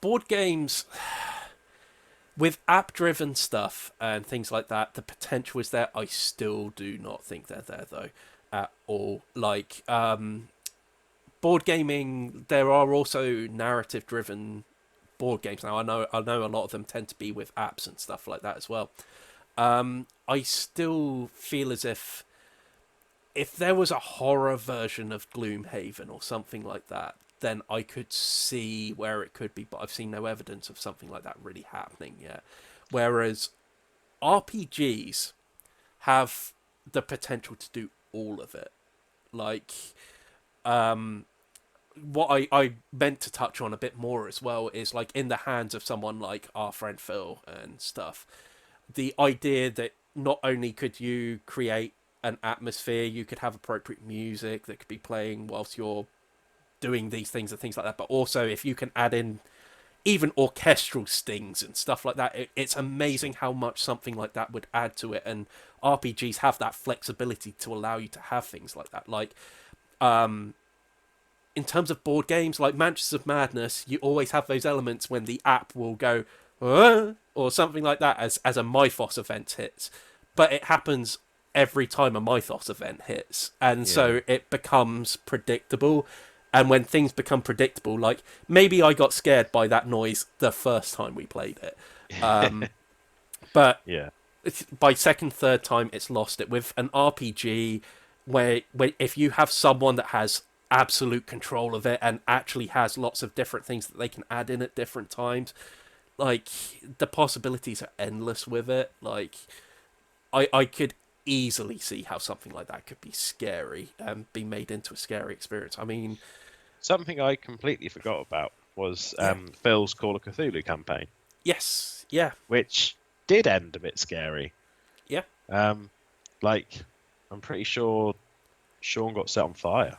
Board games with app-driven stuff and things like that, the potential is there. I still do not think they're there though at all. Like board gaming, there are also narrative-driven board games now. I know a lot of them tend to be with apps and stuff like that as well. I still feel as if there was a horror version of Gloomhaven or something like that, then I could see where it could be, but I've seen no evidence of something like that really happening yet. Whereas RPGs have the potential to do all of it. Like, what I meant to touch on a bit more as well is, like, in the hands of someone like our friend Phil and stuff, the idea that not only could you create an atmosphere, you could have appropriate music that could be playing whilst you're doing these things and things like that, but also if you can add in even orchestral stings and stuff like that, it's amazing how much something like that would add to it. And RPGs have that flexibility to allow you to have things like that. Like, in terms of board games, like Mansions of Madness, you always have those elements when the app will go, or something like that as a Mythos event hits. But it happens every time a Mythos event hits. And so it becomes predictable. And when things become predictable, like, maybe I got scared by that noise the first time we played it. But Yeah. by second, third time, it's lost it. With an RPG, where if you have someone that has absolute control of it and actually has lots of different things that they can add in at different times, like, the possibilities are endless with it. Like, I could easily see how something like that could be scary and be made into a scary experience. I mean, Something I completely forgot about was Yeah. Phil's Call of Cthulhu campaign. Yes. Yeah. which did end a bit scary. Yeah. Um, like I'm pretty sure Sean got set on fire. Oh,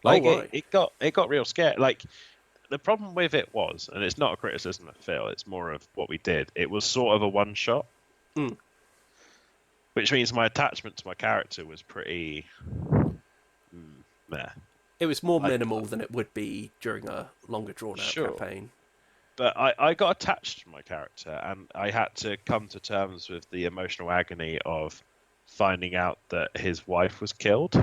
Like right. it got real scary. Like the problem with it was, and it's not a criticism of Phil, it's more of what we did. It was sort of a one shot, Mm. which means my attachment to my character was pretty meh. It was more I, minimal than it would be during a longer drawn out sure, campaign. but I got attached to my character, and I had to come to terms with the emotional agony of finding out that his wife was killed.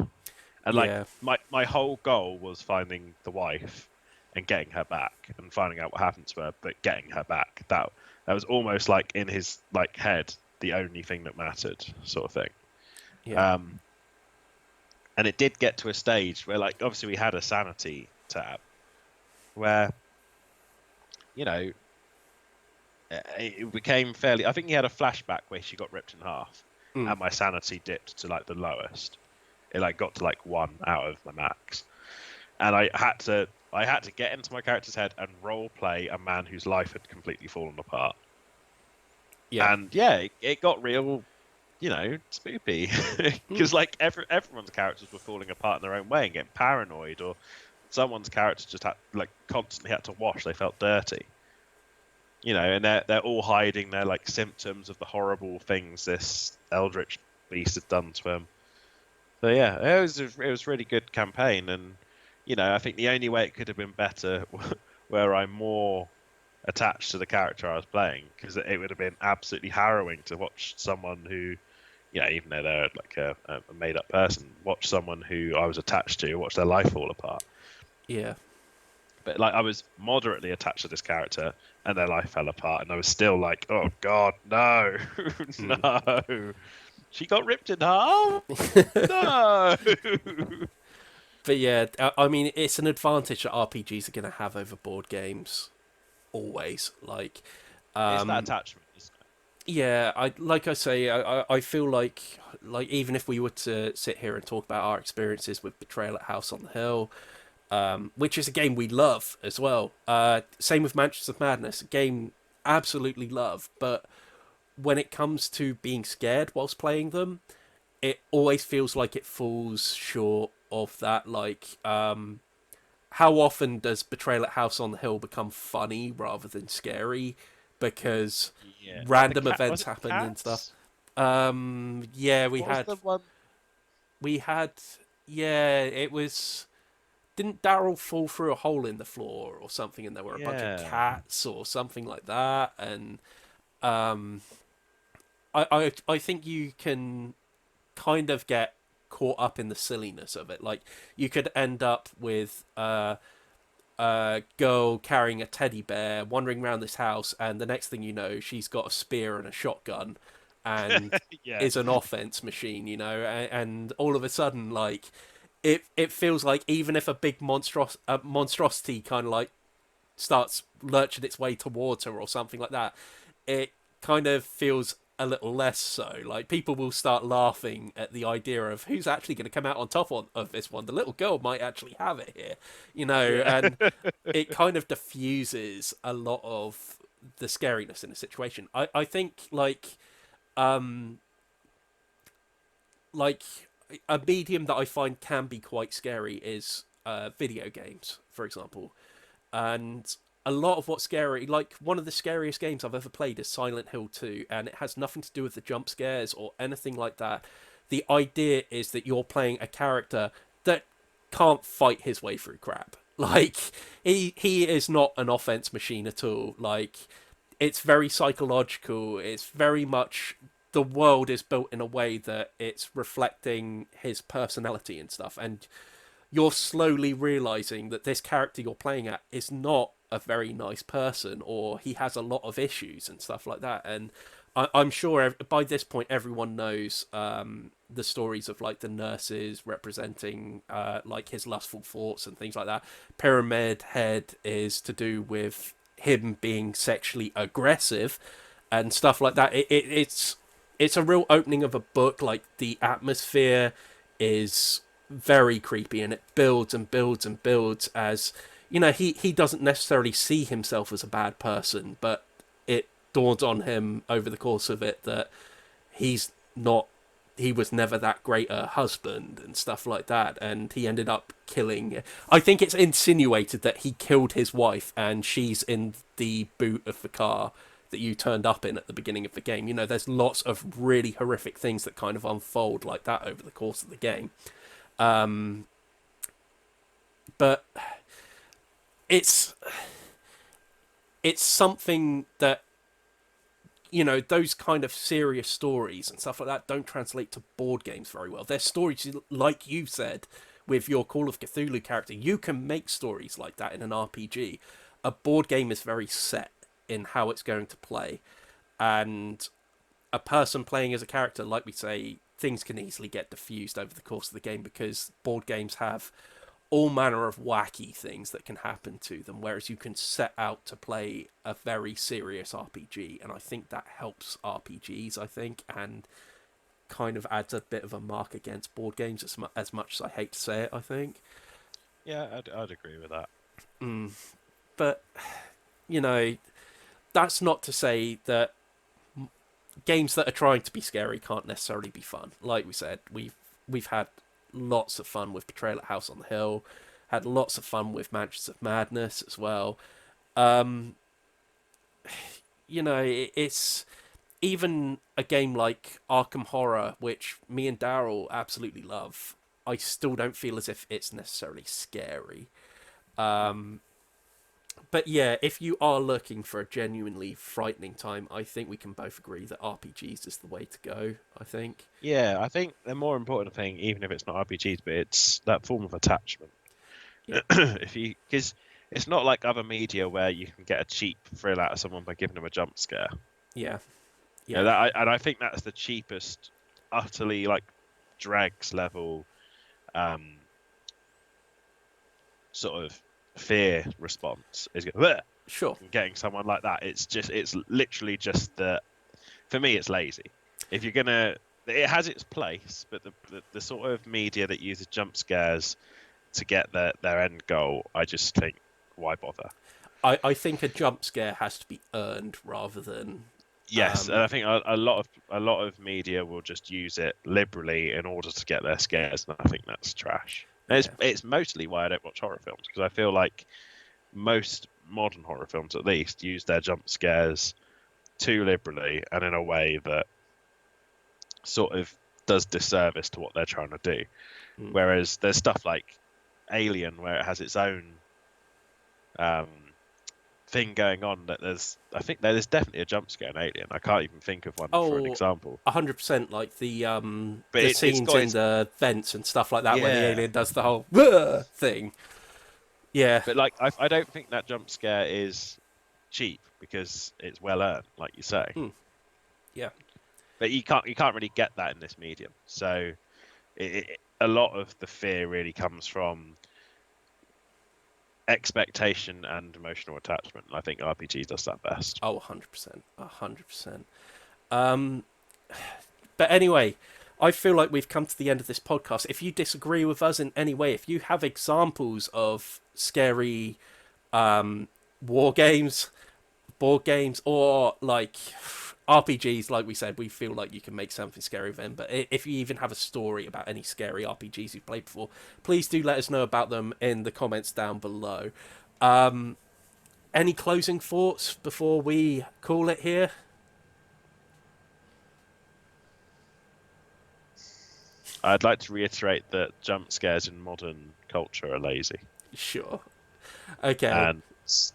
And like Yeah. my whole goal was finding the wife and getting her back and finding out what happened to her, but getting her back. That was almost like in his like head the only thing that mattered, sort of thing. Yeah. Um, and it did get to a stage where like obviously we had a sanity tab where you know it became fairly. I think he had a flashback where she got ripped in half, Mm. and my sanity dipped to like the lowest. It like got to like 1 out of my max, and I had to get into my character's head and role play a man whose life had completely fallen apart. Yeah. And yeah, it got real, spoopy Mm. because like everyone's characters were falling apart in their own way and getting paranoid, or someone's character just had like constantly had to wash. They felt dirty, and they're all hiding their like symptoms of the horrible things this eldritch beast had done to them. So yeah, it was a really good campaign, and I think the only way it could have been better where I'm more attached to the character I was playing, because it would have been absolutely harrowing to watch someone who, even though they're like a made up person, watch someone who I was attached to, watch their life fall apart. Yeah. But like I was moderately attached to this character, and their life fell apart, and I was still like, oh God, no, Mm. no, she got ripped in half, no. But yeah, I mean, it's an advantage that RPGs are going to have over board games, always. Like, It's that um, attachment, isn't yeah, I say, I feel like even if we were to sit here and talk about our experiences with Betrayal at House on the Hill, which is a game we love as well. Same with Mansions of Madness, a game absolutely love, but when it comes to being scared whilst playing them, it always feels like it falls short of that. Like, how often does Betrayal at House on the Hill become funny rather than scary? Because it? Yeah, like the random cat. Was events it the happen and stuff. cats? Yeah, What was the one? we had, yeah, it was. Didn't Daryl fall through a hole in the floor or something, and there were a bunch of Yeah. cats or something like that? And um, I think you can kind of get caught up in the silliness of it. Like, you could end up with a girl carrying a teddy bear wandering around this house, and the next thing you know, she's got a spear and a shotgun and Yeah. is an offense machine, and all of a sudden, like, it feels like even if a big monstrosity kind of like starts lurching its way towards her or something like that, it kind of feels a little less so. Like, people will start laughing at the idea of who's actually going to come out on top of this one. The little girl might actually have it here, Yeah. and it kind of diffuses a lot of the scariness in a situation. I think um like a medium that I find can be quite scary is video games, for example. And a lot of what's scary, like one of the scariest games I've ever played is Silent Hill 2, and it has nothing to do with the jump scares or anything like that. The idea is that you're playing a character that can't fight his way through crap. Like, he is not an offense machine at all. Like, it's very psychological. It's very much the world is built in a way that it's reflecting his personality and stuff. And you're slowly realizing that this character you're playing at is not a very nice person, or he has a lot of issues and stuff like that. And I'm sure by this point everyone knows the stories of like the nurses representing like his lustful thoughts and things like that. Pyramid Head is to do with him being sexually aggressive and stuff like that. It's a real opening of a book. Like, the atmosphere is very creepy, and it builds and builds and builds as he doesn't necessarily see himself as a bad person, but dawned on him over the course of it that he was never that great a husband and stuff like that, and he ended up killing. I think it's insinuated that he killed his wife, and she's in the boot of the car that you turned up in at the beginning of the game. You know, there's lots of really horrific things that kind of unfold like that over the course of the game. But it's something that, you know, those kind of serious stories and stuff like that don't translate to board games very well. They're stories, like you said, with your Call of Cthulhu character. You can make stories like that in an RPG. A board game is very set in how it's going to play. And a person playing as a character, like we say, things can easily get diffused over the course of the game because board games have all manner of wacky things that can happen to them, whereas you can set out to play a very serious RPG, and I think that helps RPGs, I think, and kind of adds a bit of a mark against board games, as much as I hate to say it, I think. Yeah, I'd agree with that. But, you know, that's not to say that games that are trying to be scary can't necessarily be fun. Like we said, we've had lots of fun with Betrayal at House on the Hill, had lots of fun with Mansions of Madness as well. You know, it's even a game like Arkham Horror, which me and Daryl absolutely love. I still don't feel as if it's necessarily scary. But yeah, if you are looking for a genuinely frightening time, I think we can both agree that RPGs is the way to go, I think. Yeah, I think the more important thing, even if it's not RPGs, but it's that form of attachment. Yeah. Because it's not like other media where you can get a cheap thrill out of someone by giving them a jump scare. Yeah. You know, and I think that's the cheapest, utterly like dregs level, sort of fear response is Sure. getting someone like that. It's literally just that. For me, it's lazy. If you're gonna, it has its place, but the sort of media that uses jump scares to get their end goal, I just think, why bother? I think a jump scare has to be earned rather than. Yes, and I think a lot of media will just use it liberally in order to get their scares, and I think that's trash. And it's mostly why I don't watch horror films, because I feel like most modern horror films, at least, use their jump scares too liberally and in a way that sort of does disservice to what they're trying to do. Whereas there's stuff like Alien, where it has its own thing going on. That I think there's definitely a jump scare in Alien. I can't even think of one for an example. 100%, like the But scenes in the vents and stuff like that, where the alien does the whole thing. Yeah, but like I don't think that jump scare is cheap because it's well earned, like you say. Yeah. But you can't really get that in this medium. So a lot of the fear really comes from expectation and emotional attachment. I think RPG does that best. Oh, 100%. But anyway, I feel like we've come to the end of this podcast. If you disagree with us in any way, if you have examples of scary war games, board games, or like RPGs, like we said, we feel like you can make something scary of them. But if you even have a story about any scary RPGs you've played before, please do let us know about them in the comments down below. Any closing thoughts before we call it here? I'd like to reiterate that jump scares in modern culture are lazy. Sure. Okay. And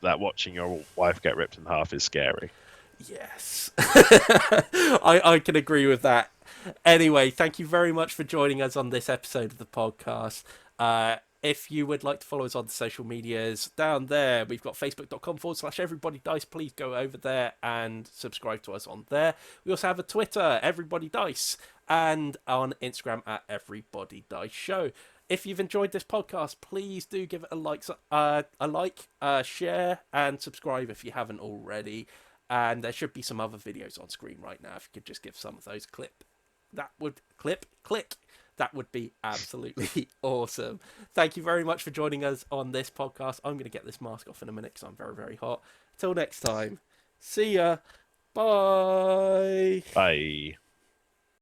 that watching your wife get ripped in half is scary. Yes. I can agree with that. Anyway, thank you very much for joining us on this episode of the podcast. If you would like to follow us on the social medias, down there we've got facebook.com/everybodydice. Please go over there and subscribe to us on there. We also have a Twitter, everybodydice, and on Instagram at everybodydiceshow. If you've enjoyed this podcast, please do give it a like, share, and subscribe if you haven't already. And there should be some other videos on screen right now. If you could just give some of those click. That would be absolutely awesome. Thank you very much for joining us on this podcast. I'm going to get this mask off in a minute because I'm very, very hot. Till next time, see ya. Bye. Bye.